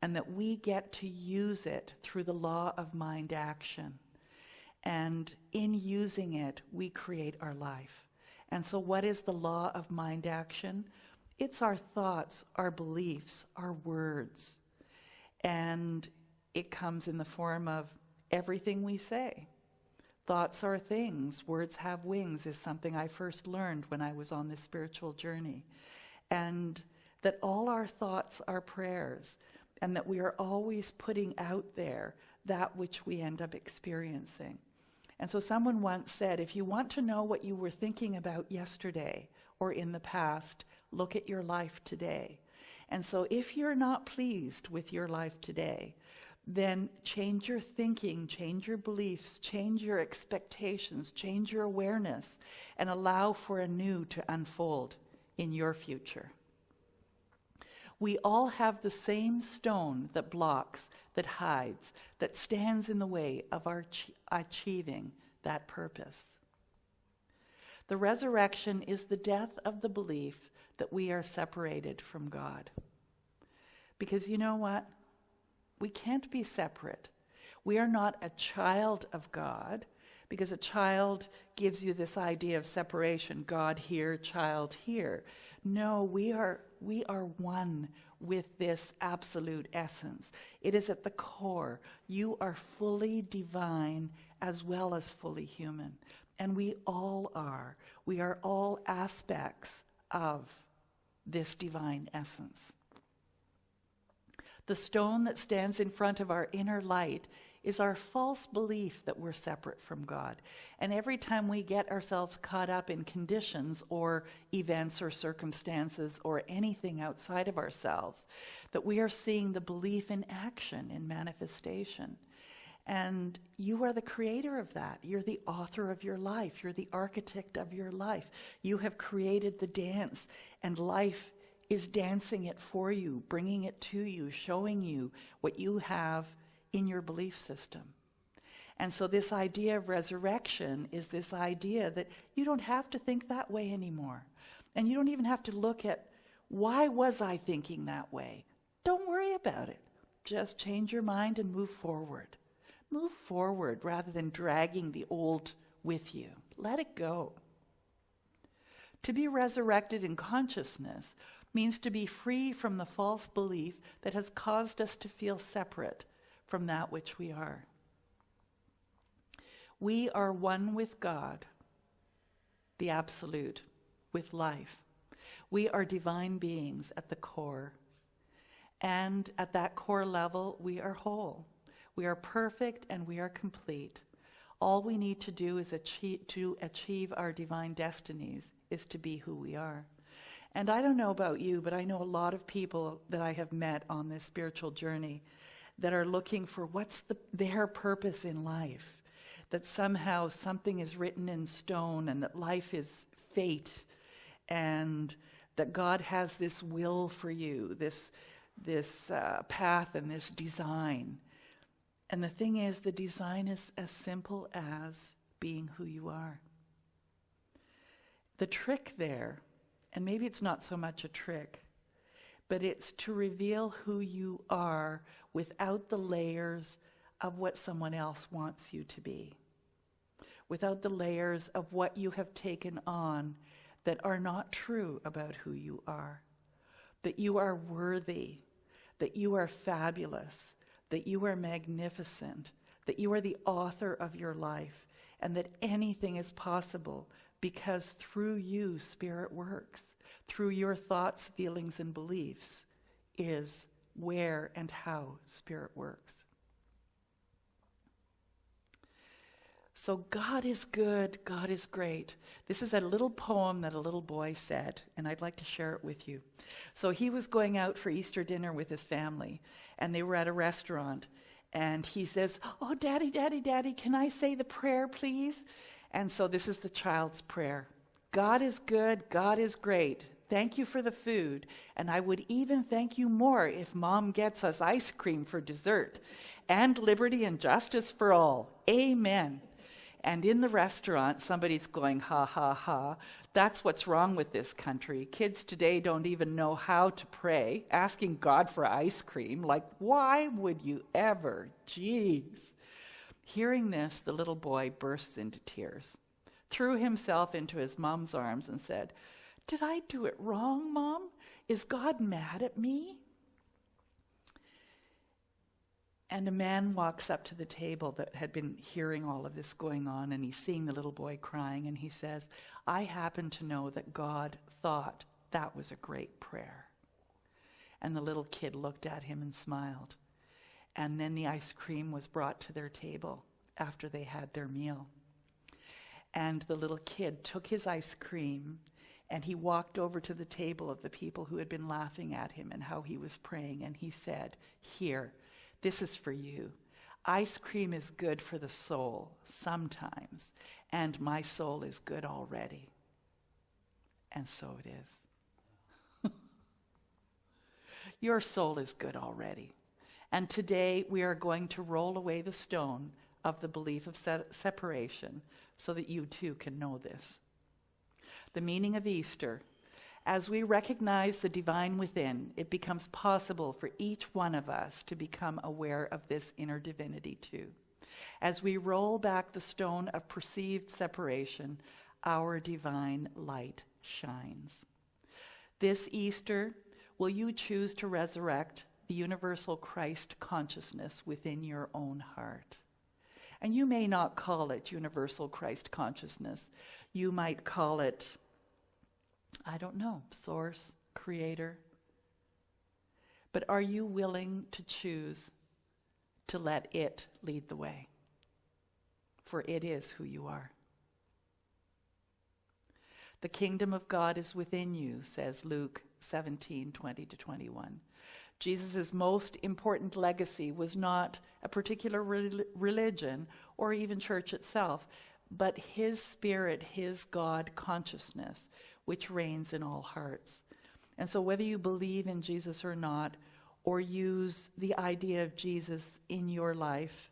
And that we get to use it through the law of mind action. And in using it, we create our life. And so what is the law of mind action? It's our thoughts, our beliefs, our words. And it comes in the form of everything we say. Thoughts are things, words have wings is something I first learned when I was on this spiritual journey. And that all our thoughts are prayers. And that we are always putting out there that which we end up experiencing. And so someone once said, if you want to know what you were thinking about yesterday or in the past, look at your life today. And so if you're not pleased with your life today, then change your thinking, change your beliefs, change your expectations, change your awareness, and allow for a new to unfold in your future. We all have the same stone that blocks, that hides, that stands in the way of our achieving that purpose. The resurrection is the death of the belief that we are separated from God. Because you know what? We can't be separate. We are not a child of God, because a child gives you this idea of separation, God here, child here. No, we are one with this absolute essence. It is at the core. You are fully divine as well as fully human. And we all are. We are all aspects of this divine essence. The stone that stands in front of our inner light is our false belief that we're separate from God. And every time we get ourselves caught up in conditions or events or circumstances or anything outside of ourselves, that we are seeing the belief in action, in manifestation. And you are the creator of that. You're the author of your life. You're the architect of your life. You have created the dance, and life is dancing it for you, bringing it to you, showing you what you have in your belief system. And so this idea of resurrection is this idea that you don't have to think that way anymore. And you don't even have to look at, why was I thinking that way? Don't worry about it. Just change your mind and move forward. Move forward rather than dragging the old with you. Let it go. To be resurrected in consciousness means to be free from the false belief that has caused us to feel separate from that which we are. We are one with God, the absolute, with life. We are divine beings at the core. And at that core level, we are whole. We are perfect and we are complete. All we need to do is achieve our divine destinies is to be who we are. And I don't know about you, but I know a lot of people that I have met on this spiritual journey that are looking for what's their purpose in life, that somehow something is written in stone and that life is fate and that God has this will for you, this path and this design. And the thing is, the design is as simple as being who you are. The trick there, and maybe it's not so much a trick, but it's to reveal who you are without the layers of what someone else wants you to be, without the layers of what you have taken on that are not true about who you are, that you are worthy, that you are fabulous, that you are magnificent, that you are the author of your life, and that anything is possible because through you, Spirit works. Through your thoughts, feelings, and beliefs is where and how Spirit works. So God is good, God is great. This is a little poem that a little boy said, and I'd like to share it with you. So he was going out for Easter dinner with his family, and they were at a restaurant, and he says, "Oh, Daddy, Daddy, Daddy, can I say the prayer, please?" And so this is the child's prayer. God is good, God is great. Thank you for the food, and I would even thank you more if Mom gets us ice cream for dessert, and liberty and justice for all. Amen. And in the restaurant, somebody's going, ha, ha, ha. That's what's wrong with this country. Kids today don't even know how to pray, asking God for ice cream. Like, why would you ever? Jeez. Hearing this, the little boy bursts into tears, threw himself into his mom's arms and said, "Did I do it wrong, Mom? Is God mad at me?" And a man walks up to the table that had been hearing all of this going on, and he's seeing the little boy crying, and he says, "I happen to know that God thought that was a great prayer." And the little kid looked at him and smiled. And then the ice cream was brought to their table after they had their meal. And the little kid took his ice cream and he walked over to the table of the people who had been laughing at him and how he was praying, and he said, "Here, this is for you. Ice cream is good for the soul sometimes, and my soul is good already." And so it is. Your soul is good already. And today we are going to roll away the stone of the belief of separation so that you too can know this. The meaning of Easter: as we recognize the divine within, it becomes possible for each one of us to become aware of this inner divinity too. As we roll back the stone of perceived separation, our divine light shines. This Easter, will you choose to resurrect the universal Christ consciousness within your own heart? And you may not call it universal Christ consciousness. You might call it, I don't know, source, creator. But are you willing to choose to let it lead the way? For it is who you are. The kingdom of God is within you, says Luke 17:20-21. Jesus' most important legacy was not a particular religion or even church itself, but his spirit, his God consciousness, which reigns in all hearts. And so whether you believe in Jesus or not, or use the idea of Jesus in your life,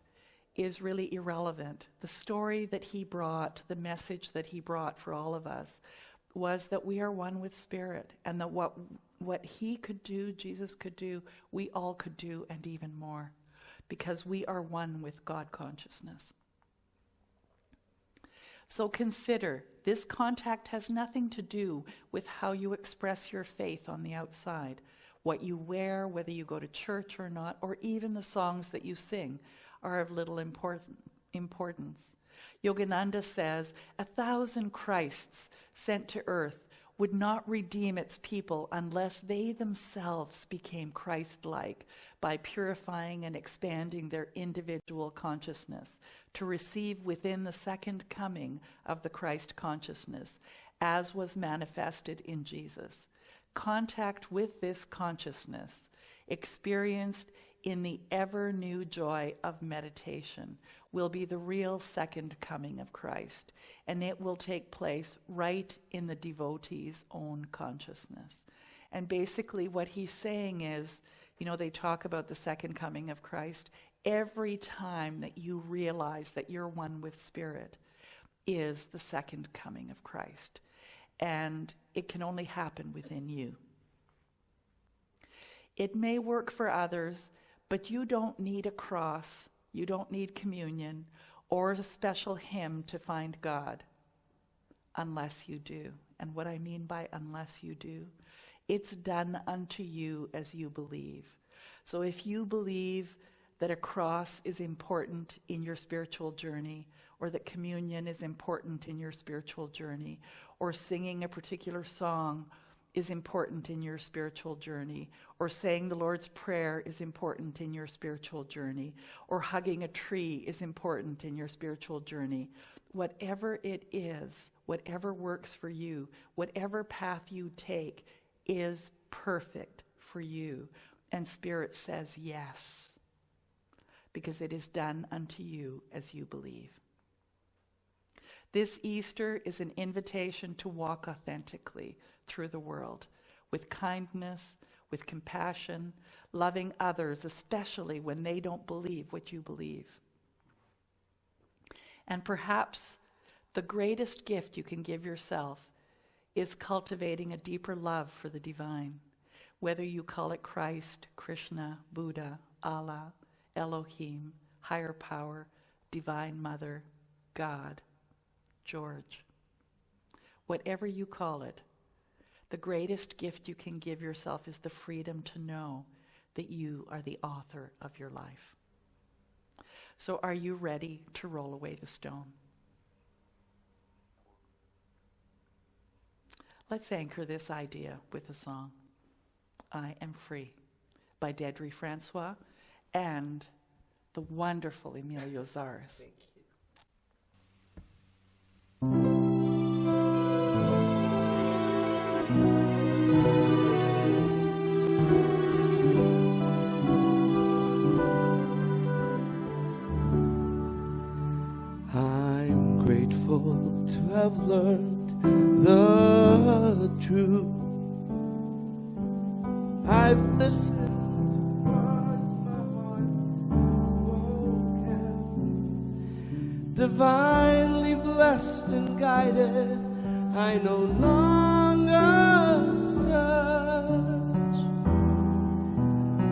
is really irrelevant. The story that he brought, the message that he brought for all of us, was that we are one with Spirit, and that what he could do, Jesus could do, we all could do, and even more, because we are one with God consciousness. So consider, this contact has nothing to do with how you express your faith on the outside. What you wear, whether you go to church or not, or even the songs that you sing, are of little importance. Yogananda says, 1,000 Christs sent to earth would not redeem its people unless they themselves became Christ-like by purifying and expanding their individual consciousness to receive within the second coming of the Christ consciousness, as was manifested in Jesus. Contact with this consciousness, experienced in the ever-new joy of meditation, will be the real second coming of Christ, and it will take place right in the devotee's own consciousness. And basically what he's saying is, You know, they talk about the second coming of Christ. Every time that you realize that you're one with Spirit is the second coming of Christ. And it can only happen within you. It may work for others, but you don't need a cross, you don't need communion, or a special hymn to find God, unless you do. And what I mean by unless you do, it's done unto you as you believe. So if you believe that a cross is important in your spiritual journey, or that communion is important in your spiritual journey, or singing a particular song is important in your spiritual journey, or saying the Lord's Prayer is important in your spiritual journey, or hugging a tree is important in your spiritual journey, whatever it is, whatever works for you, whatever path you take is perfect for you. And Spirit says yes, because it is done unto you as you believe. This Easter is an invitation to walk authentically through the world with kindness, with compassion, loving others, especially when they don't believe what you believe. And perhaps the greatest gift you can give yourself is cultivating a deeper love for the divine, whether you call it Christ, Krishna, Buddha, Allah, Elohim, higher power, divine mother, God, George. Whatever you call it, the greatest gift you can give yourself is the freedom to know that you are the author of your life. So are you ready to roll away the stone? Let's anchor this idea with a song, I Am Free, by Dedry Francois and the wonderful Emilio Zaris. I'm grateful to have learned the truth. I've listened to words my heart spoken, divinely blessed and guided. I no longer search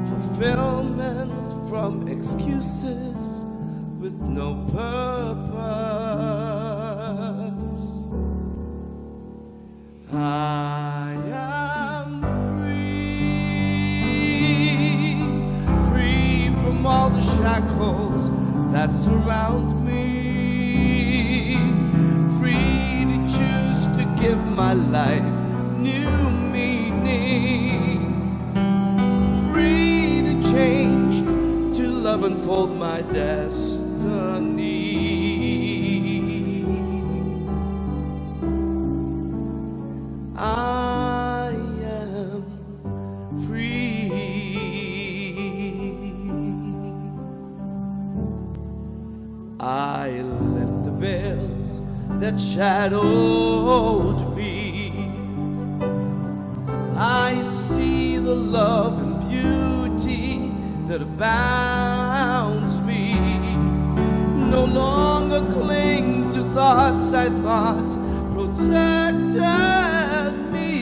fulfillment from excuses with no purpose. I am free, free from all the shackles that surround me, free to choose to give my life new meaning, free to change, to love and unfold my destiny. I am free. I left the veils that shadowed me. I see the love and beauty that abounds me. No longer cling to thoughts I thought protected me.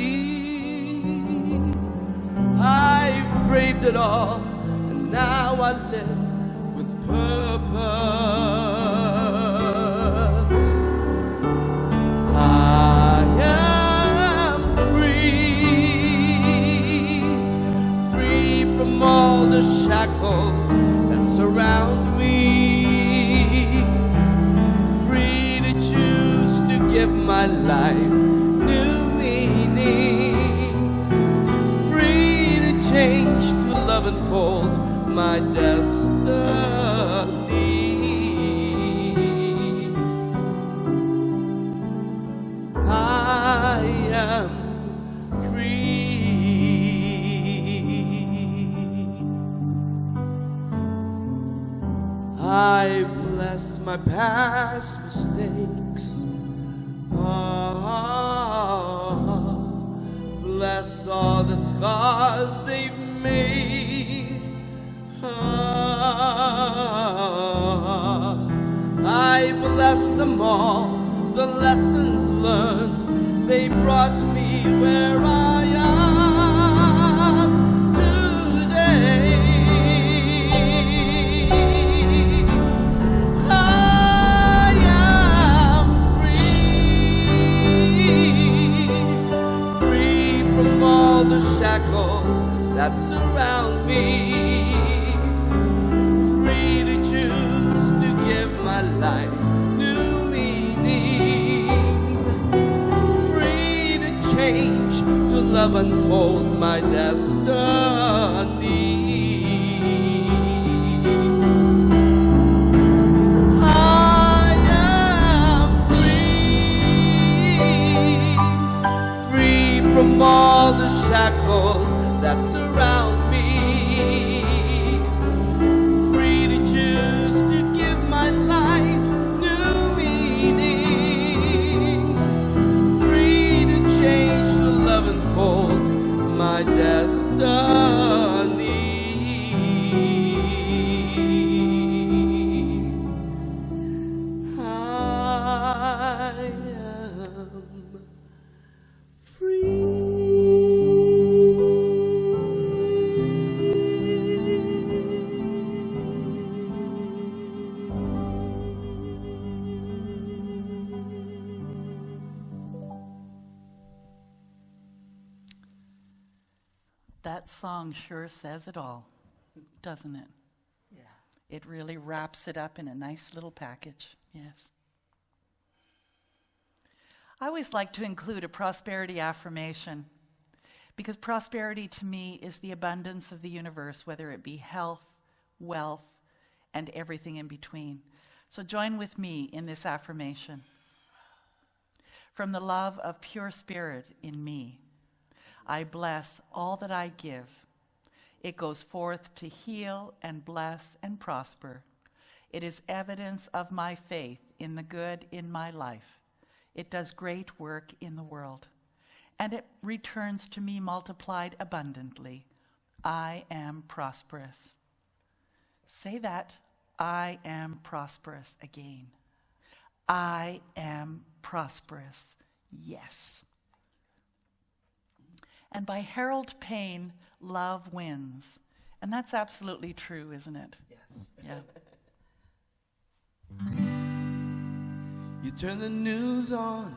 I've braved it all, and now I live with purpose. I am free, free from all the shackles that surround me, free to choose to give my life new meaning, free to change, to love and fold my destiny. I am free. I bless my past mistakes. Bless all the scars they've made. I bless them all, the lessons learned, they brought me where I am today. I am free from all the shackles that surround me. Free to choose to give my life new meaning. Free to change, to love unfold my destiny. I am free from all the shackles that surround me. Free to choose to give my life new meaning. Free to change, to love and fold my destiny. I am free. That song sure says it all, doesn't it? Yeah. It really wraps it up in a nice little package, yes. I always like to include a prosperity affirmation because prosperity to me is the abundance of the universe, whether it be health, wealth, and everything in between. So join with me in this affirmation. From the love of pure spirit in me, I bless all that I give. It goes forth to heal and bless and prosper. It is evidence of my faith in the good in my life. It does great work in the world, and it returns to me multiplied abundantly. I am prosperous. Say that, I am prosperous again. I am prosperous, yes. And by Harold Payne, love wins. And that's absolutely true, isn't it? Yes. Yeah. You turn the news on,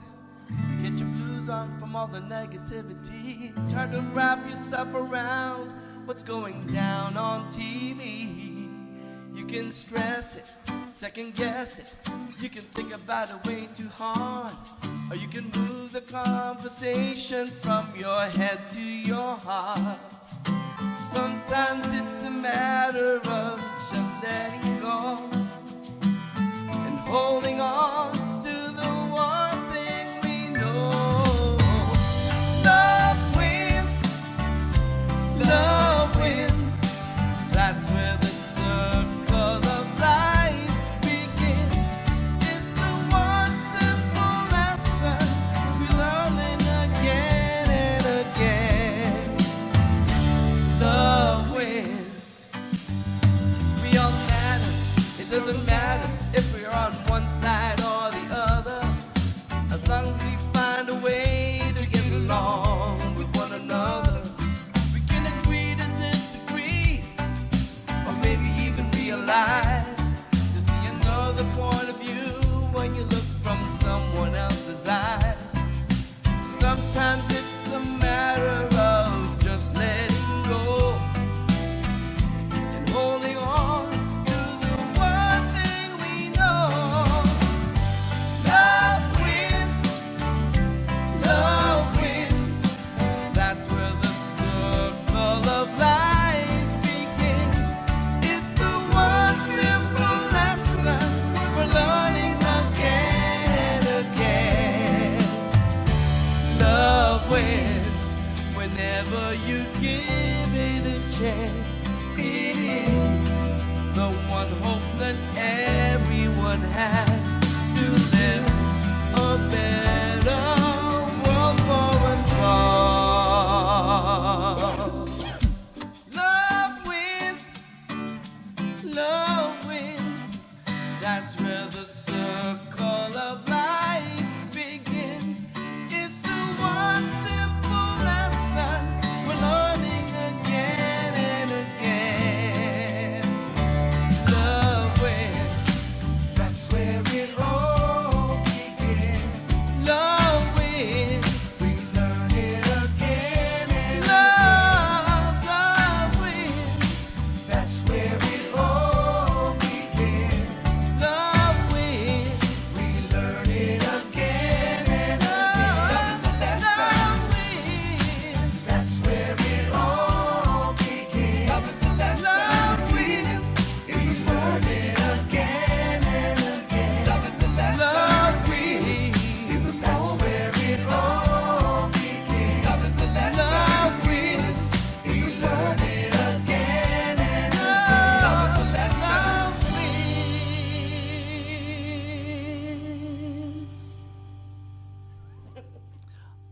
you get your blues on from all the negativity. It's hard to wrap yourself around what's going down on TV. You can stress it, second guess it. You can think about it way too hard. Or you can move the conversation from your head to your heart. Sometimes it's a matter of just letting go and holding on to the one thing we know. Love wins, love wins. That's where the circle of life begins. It's the one simple lesson we're learning again and again. Love wins. We all matter. It doesn't matter if we're on one side or the other, as long as we find a way to get along with one another. We can agree to disagree, or maybe even realize to see another point of view when you look from someone else's eyes. Sometimes it's a matter of just letting go and holding on to the one thing we know. Love wins, love wins. That's where the circle of life begins. It's the one simple lesson we're learning again and again. Love wins whenever you give it a chance. It is the one hope that everyone has to live a better world for us all. Love wins,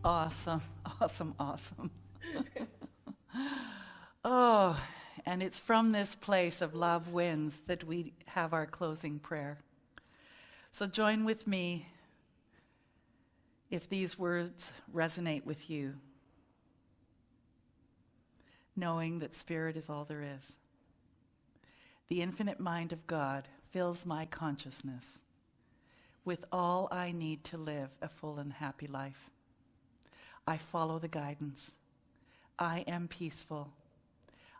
Awesome, awesome, awesome. Oh, and it's from this place of love wins that we have our closing prayer. So join with me if these words resonate with you, knowing that Spirit is all there is. The infinite mind of God fills my consciousness with all I need to live a full and happy life. I follow the guidance. I am peaceful.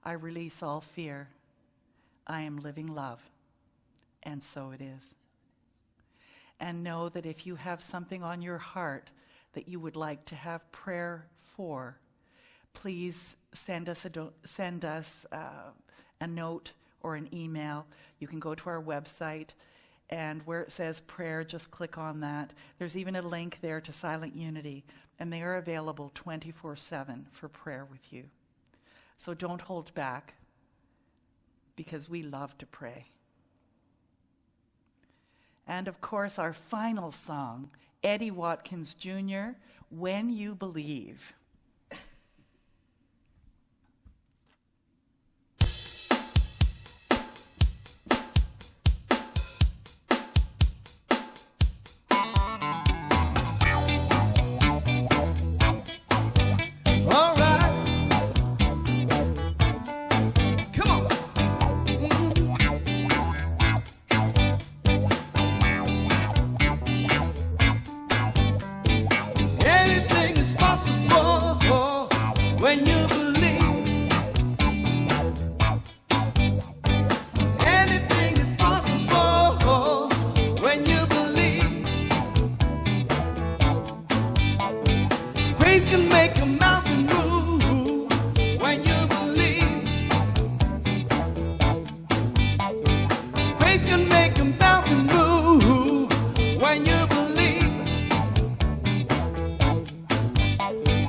I release all fear. I am living love. And so it is. And know that if you have something on your heart that you would like to have prayer for, please send us a note or an email. You can go to our website, and where it says prayer, just click on that. There's even a link there to Silent Unity, and they are available 24/7 for prayer with you. So don't hold back, because we love to pray. And of course, our final song, Eddie Watkins Jr., When You Believe.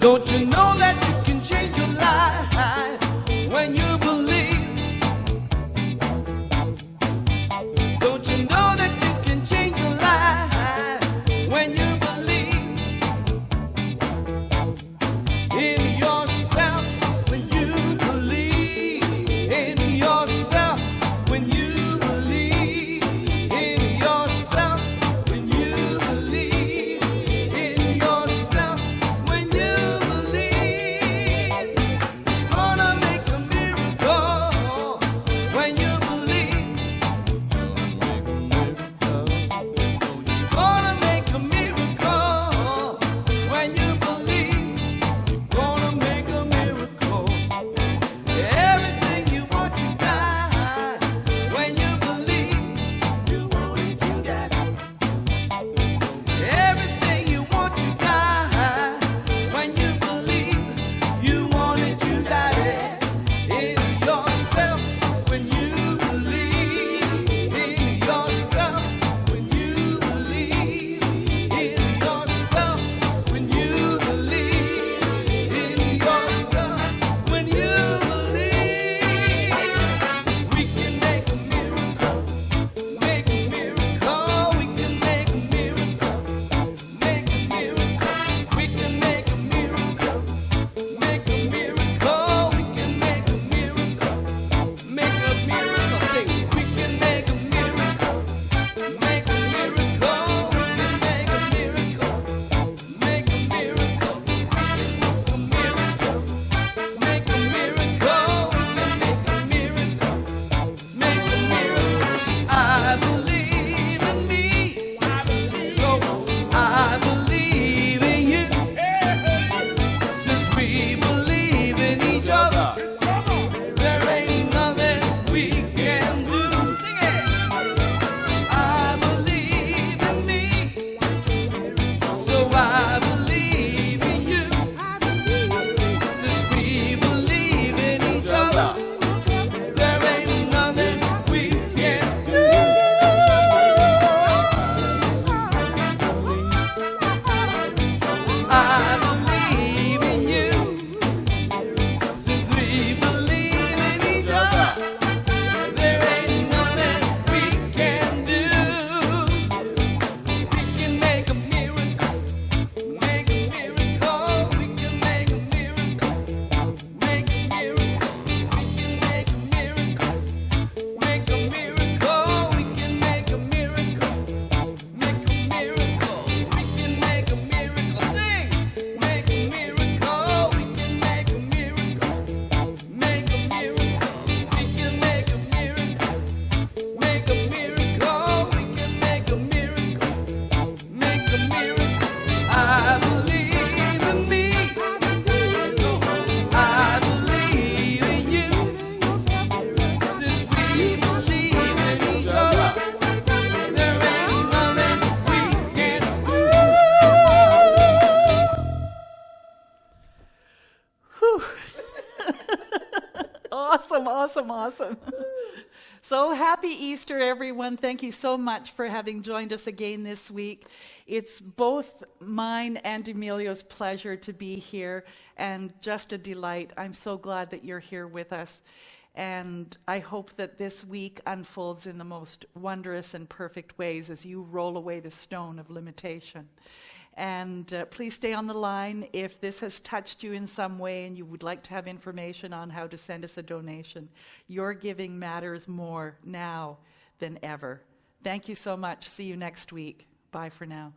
Don't you know that you can change your life when you believe? Don't you know that you can change your life when you believe in yourself? When you believe in yourself, when you believe in yourself, when you believe in yourself, when you gonna make a miracle when you believe. Gonna make a miracle when you believe. Gonna make a miracle. Everything you want, you got when you believe. You want it, you got it. Everything you want, you got when you believe. You want it, you got it. In yourself, when you believe. In yourself, when you believe. In yourself, when you believe. In yourself, when you believe. We can make a miracle. Make a miracle. We can make a miracle. Make a miracle. We can make a miracle. Make a miracle, we can make a miracle. Make a miracle, say we can make a miracle. Make a miracle, we can make a miracle. Make a miracle, we can make a miracle. Make a miracle, we can make a miracle. Make a miracle. I believe in me. So I believe in you. Since we believe in each other, there ain't nothing we can do. Sing it. I believe in me, so I believe in you. Since we believe in each other, there ain't nothing we can do. I believe in you. Since we believe in each other, there ain't nothing we can do. We can make a miracle. Make a miracle. Awesome. So happy Easter, everyone. Thank you so much for having joined us again this week. It's both mine and Emilio's pleasure to be here, and just a delight. I'm so glad that you're here with us. And I hope that this week unfolds in the most wondrous and perfect ways as you roll away the stone of limitation. And please stay on the line if this has touched you in some way and you would like to have information on how to send us a donation. Your giving matters more now than ever. Thank you so much. See you next week. Bye for now.